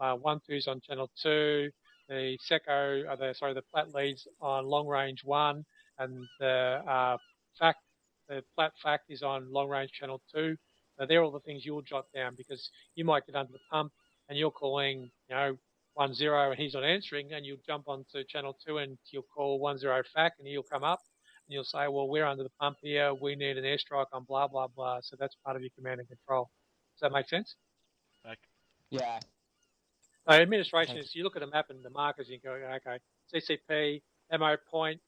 1-2's on channel 2, the secco, the plat leads on long range 1, and the plat fact is on long range channel 2. So they're all the things you'll jot down, because you might get under the pump and you're calling, 1-0 and he's not answering, and you'll jump onto channel 2 and you'll call 1-0 FAC and he'll come up, and you'll say, well, we're under the pump here, we need an airstrike on blah, blah, blah. So that's part of your command and control. Does that make sense? Yeah. Administration is you look at a map and the markers, and you go, okay, CCP, MO point,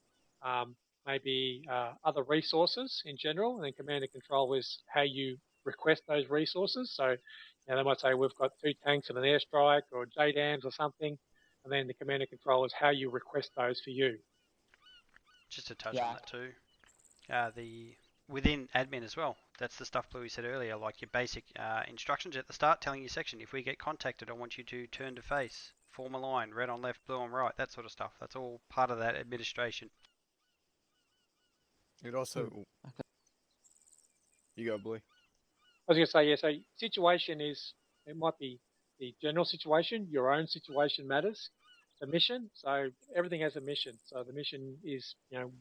maybe other resources in general, and then command and control is how you request those resources. So they might say we've got 2 tanks and an airstrike or JDAMs or something, and then the command and control is how you request those for you. Just to touch on that too, within admin as well, that's the stuff Bluey said earlier, like your basic instructions at the start telling your section, if we get contacted, I want you to turn to face, form a line, red on left, blue on right, that sort of stuff. That's all part of that administration. It also... You go, Bluey. I was going to say, yeah, so situation is, it might be the general situation, your own situation matters. The mission, so everything has a mission. So the mission is,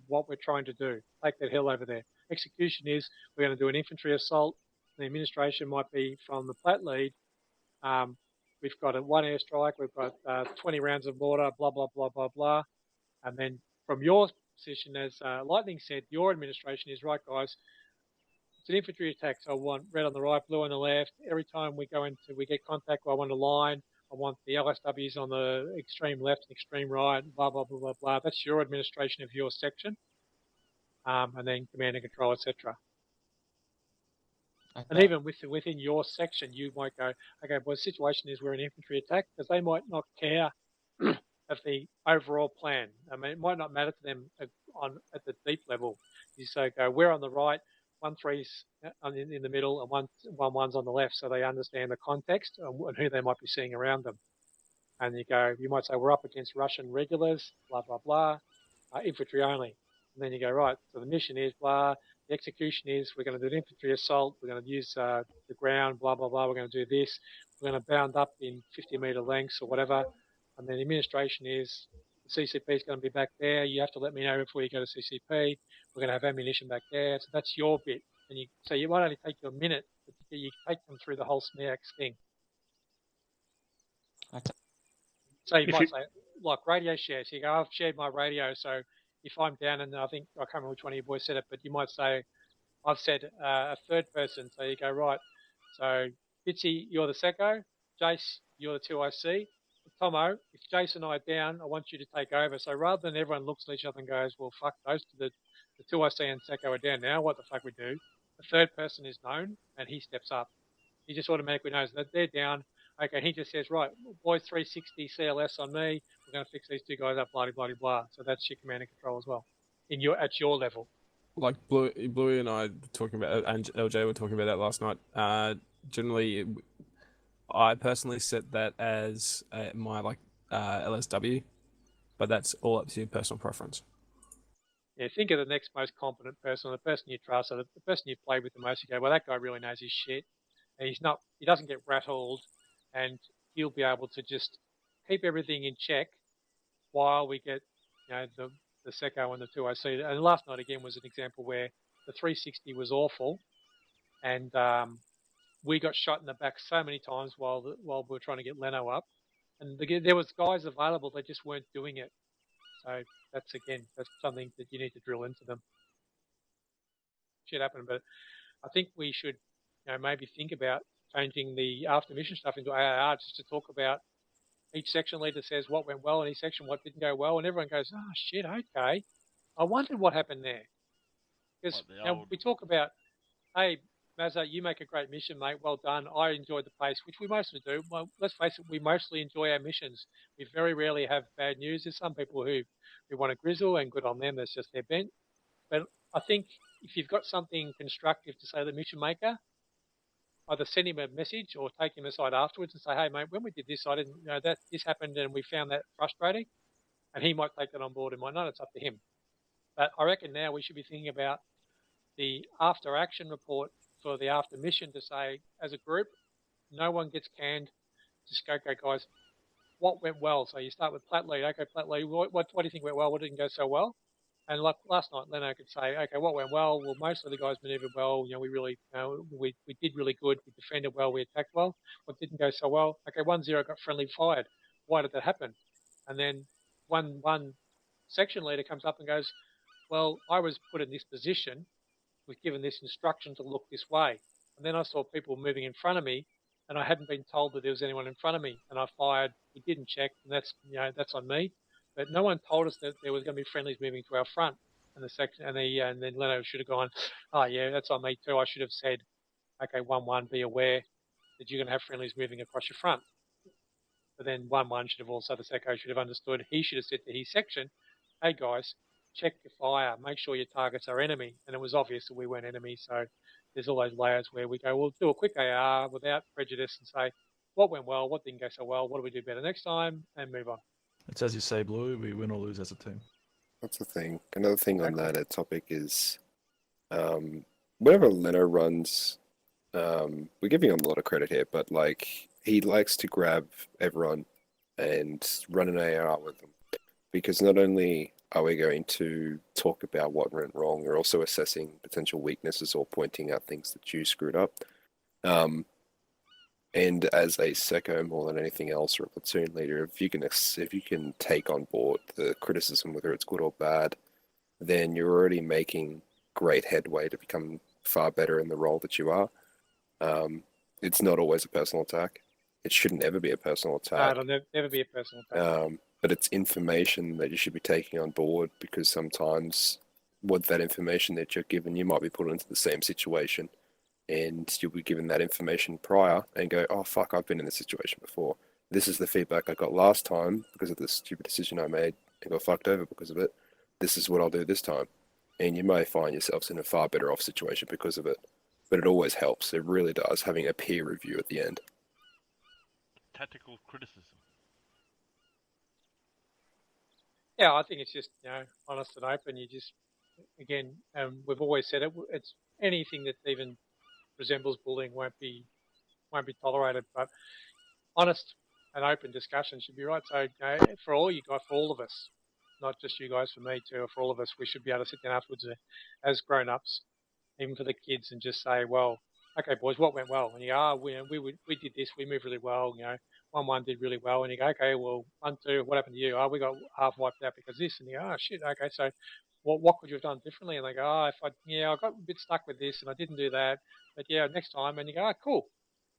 what we're trying to do. Take that hill over there. Execution is, we're going to do an infantry assault. The administration might be from the plat lead. We've got one airstrike, we've got 20 rounds of mortar, blah, blah, blah, blah, blah. And then from your position, as Lightning said, your administration is, right, guys, it's an infantry attack, so I want red on the right, blue on the left. Every time we get contact, I want a line. I want the LSWs on the extreme left and extreme right, blah, blah, blah, blah, blah. That's your administration of your section. And then command and control, etc. Okay. And even within your section, you might go, okay, well, the situation is we're an infantry attack, because they might not care of the overall plan. I mean, it might not matter to them at the deep level. You say, go, we're on the right, 1-3's in the middle, and 1-1's on the left, so they understand the context and who they might be seeing around them. And you might say, we're up against Russian regulars, blah, blah, blah, infantry only. And then you go, right, so the mission is blah, the execution is we're going to do an infantry assault, we're going to use the ground, blah, blah, blah, we're going to do this, we're going to bound up in 50-metre lengths or whatever. And then the administration is, the CCP is going to be back there. You have to let me know before you go to CCP. We're going to have ammunition back there. So that's your bit. And so you might only take you a minute, but you take them through the whole SMEAX thing. Okay. So you might say, like radio share. So you go, I've shared my radio. So if I'm down, and I can't remember which one of you boys said it, but you might say, I've said a third person. So you go, right. So Bitsy, you're the secco. Jace, you're the 2IC. Tomo, if Jason and I are down, I want you to take over. So rather than everyone looks at each other and goes, well, fuck, those the 2IC and Secco are down now, what the fuck we do? The third person is known, and he steps up. He just automatically knows that they're down. Okay, he just says, right, boys, 360 CLS on me. We're going to fix these 2 guys up, blah, blah, blah. So that's your command and control as well, at your level. Like Bluey and I were talking about, and LJ were talking about that last night. Generally, I personally set that as my LSW, but that's all up to your personal preference. Yeah, think of the next most competent person, the person you trust, or the person you play with the most. You go, well, that guy really knows his shit, and he doesn't get rattled, and he'll be able to just keep everything in check while we get, the Secco and the 2IC. And last night again was an example where the 360 was awful, and we got shot in the back so many times while we were trying to get Leno up, and there was guys available, they just weren't doing it. So that's something that you need to drill into them. Shit happened, but I think we should, maybe think about changing the after mission stuff into AAR just to talk about each section leader says what went well in each section, what didn't go well, and everyone goes, oh shit, okay, I wondered what happened there. Because we talk about, hey, Mazza, you make a great mission, mate. Well done. I enjoyed the pace, which we mostly do. Well, let's face it, we mostly enjoy our missions. We very rarely have bad news. There's some people who want to grizzle, and good on them. That's just their bent. But I think if you've got something constructive to say to the mission maker, either send him a message or take him aside afterwards and say, hey, mate, when we did this, I didn't know that this happened and we found that frustrating. And he might take that on board and might not. It's up to him. But I reckon now we should be thinking about the after action report for the after mission to say, as a group, no one gets canned. Just go, guys, what went well? So you start with plat lead. Okay, plat lead, what do you think went well? What didn't go so well? And like last night, Leno could say, okay, what went well? Well, most of the guys maneuvered well. We really, we did really good. We defended well. We attacked well. What didn't go so well? Okay, 1-0 got friendly fired. Why did that happen? And then one section leader comes up and goes, well, I was put in this position, was given this instruction to look this way. And then I saw people moving in front of me, and I hadn't been told that there was anyone in front of me. And I fired. We didn't check, and that's on me. But no one told us that there was going to be friendlies moving to our front. And then Leno should have gone, oh yeah, that's on me too. I should have said, okay, 1-1, be aware that you're going to have friendlies moving across your front. But then 1-1 should have also, the Seco should have understood. He should have said to his section, hey guys, check your fire, make sure your targets are enemy. And it was obvious that we weren't enemy, so there's all those layers where we go, we'll do a quick AR without prejudice and say, what went well, what didn't go so well, what do we do better next time, and move on. It's as you say, Bluey, we win or lose as a team. That's the thing. Another thing on that topic is, whenever Leno runs, we're giving him a lot of credit here, but like he likes to grab everyone and run an AR with them, because not only are we going to talk about what went wrong, we're also assessing potential weaknesses or pointing out things that you screwed up. And as a Seco more than anything else, or a platoon leader, if you can take on board the criticism, whether it's good or bad, then you're already making great headway to become far better in the role that you are. It's not always a personal attack. It shouldn't ever be a personal attack. No, it'll never be a personal attack. But it's information that you should be taking on board, because sometimes with that information that you're given, you might be put into the same situation, and you'll be given that information prior and go, oh fuck, I've been in this situation before. This is the feedback I got last time because of the stupid decision I made and got fucked over because of it. This is what I'll do this time. And you may find yourselves in a far better off situation because of it. But it always helps. It really does, having a peer review at the end. Tactical criticism. Yeah, I think it's just, honest and open. You just, again, we've always said it. It's anything that even resembles bullying won't be tolerated. But honest and open discussion should be right. So for all you guys, for all of us, not just you guys, for me too, for all of us, we should be able to sit down afterwards as grown-ups, even for the kids, and just say, well, okay, boys, what went well? And you go, we did this, we moved really well, 1-1 did really well, and you go, okay, well, 1-2, what happened to you? We got half wiped out because this, and you go, shit, okay, so what could you have done differently? And they go, I got a bit stuck with this, and I didn't do that, but next time, and you go, cool.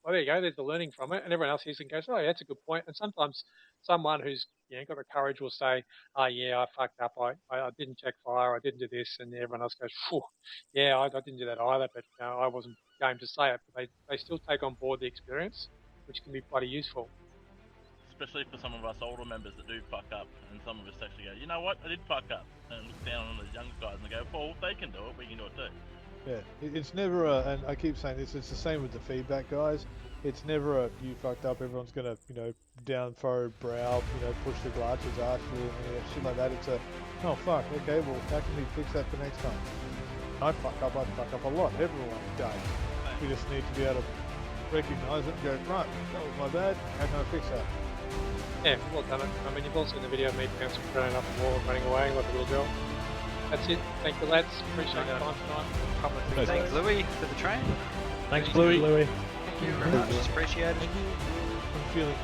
Well, there you go, there's the learning from it, and everyone else hears and goes, oh, yeah, that's a good point. And sometimes someone who's got the courage will say, oh, yeah, I fucked up, I didn't check fire, I didn't do this, and everyone else goes, phew, yeah, I didn't do that either, but I wasn't game to say it, but they still take on board the experience, which can be bloody useful. Especially for some of us older members that do fuck up, and some of us actually go, you know what, I did fuck up, and look down on the younger guys and they go, well, if they can do it, we can do it too. Yeah, it's never and I keep saying this, it's the same with the feedback, guys. It's never a, you fucked up, everyone's gonna, down furrowed brow, push the glasses after you, and shit like that. It's a, oh fuck, okay, well, how can we fix that for next time? I fuck up a lot, everyone does. We just need to be able to recognise it and go, right, that was my bad, how can I fix that? Yeah, well done. I mean, you've also seen the video of me bouncing running up the wall and running away like a little girl. That's it. Thank you, lads. Appreciate your time tonight. Thanks, Bluey, for the train. Thanks, Bluey. Thank you very much. It's appreciated. I'm feeling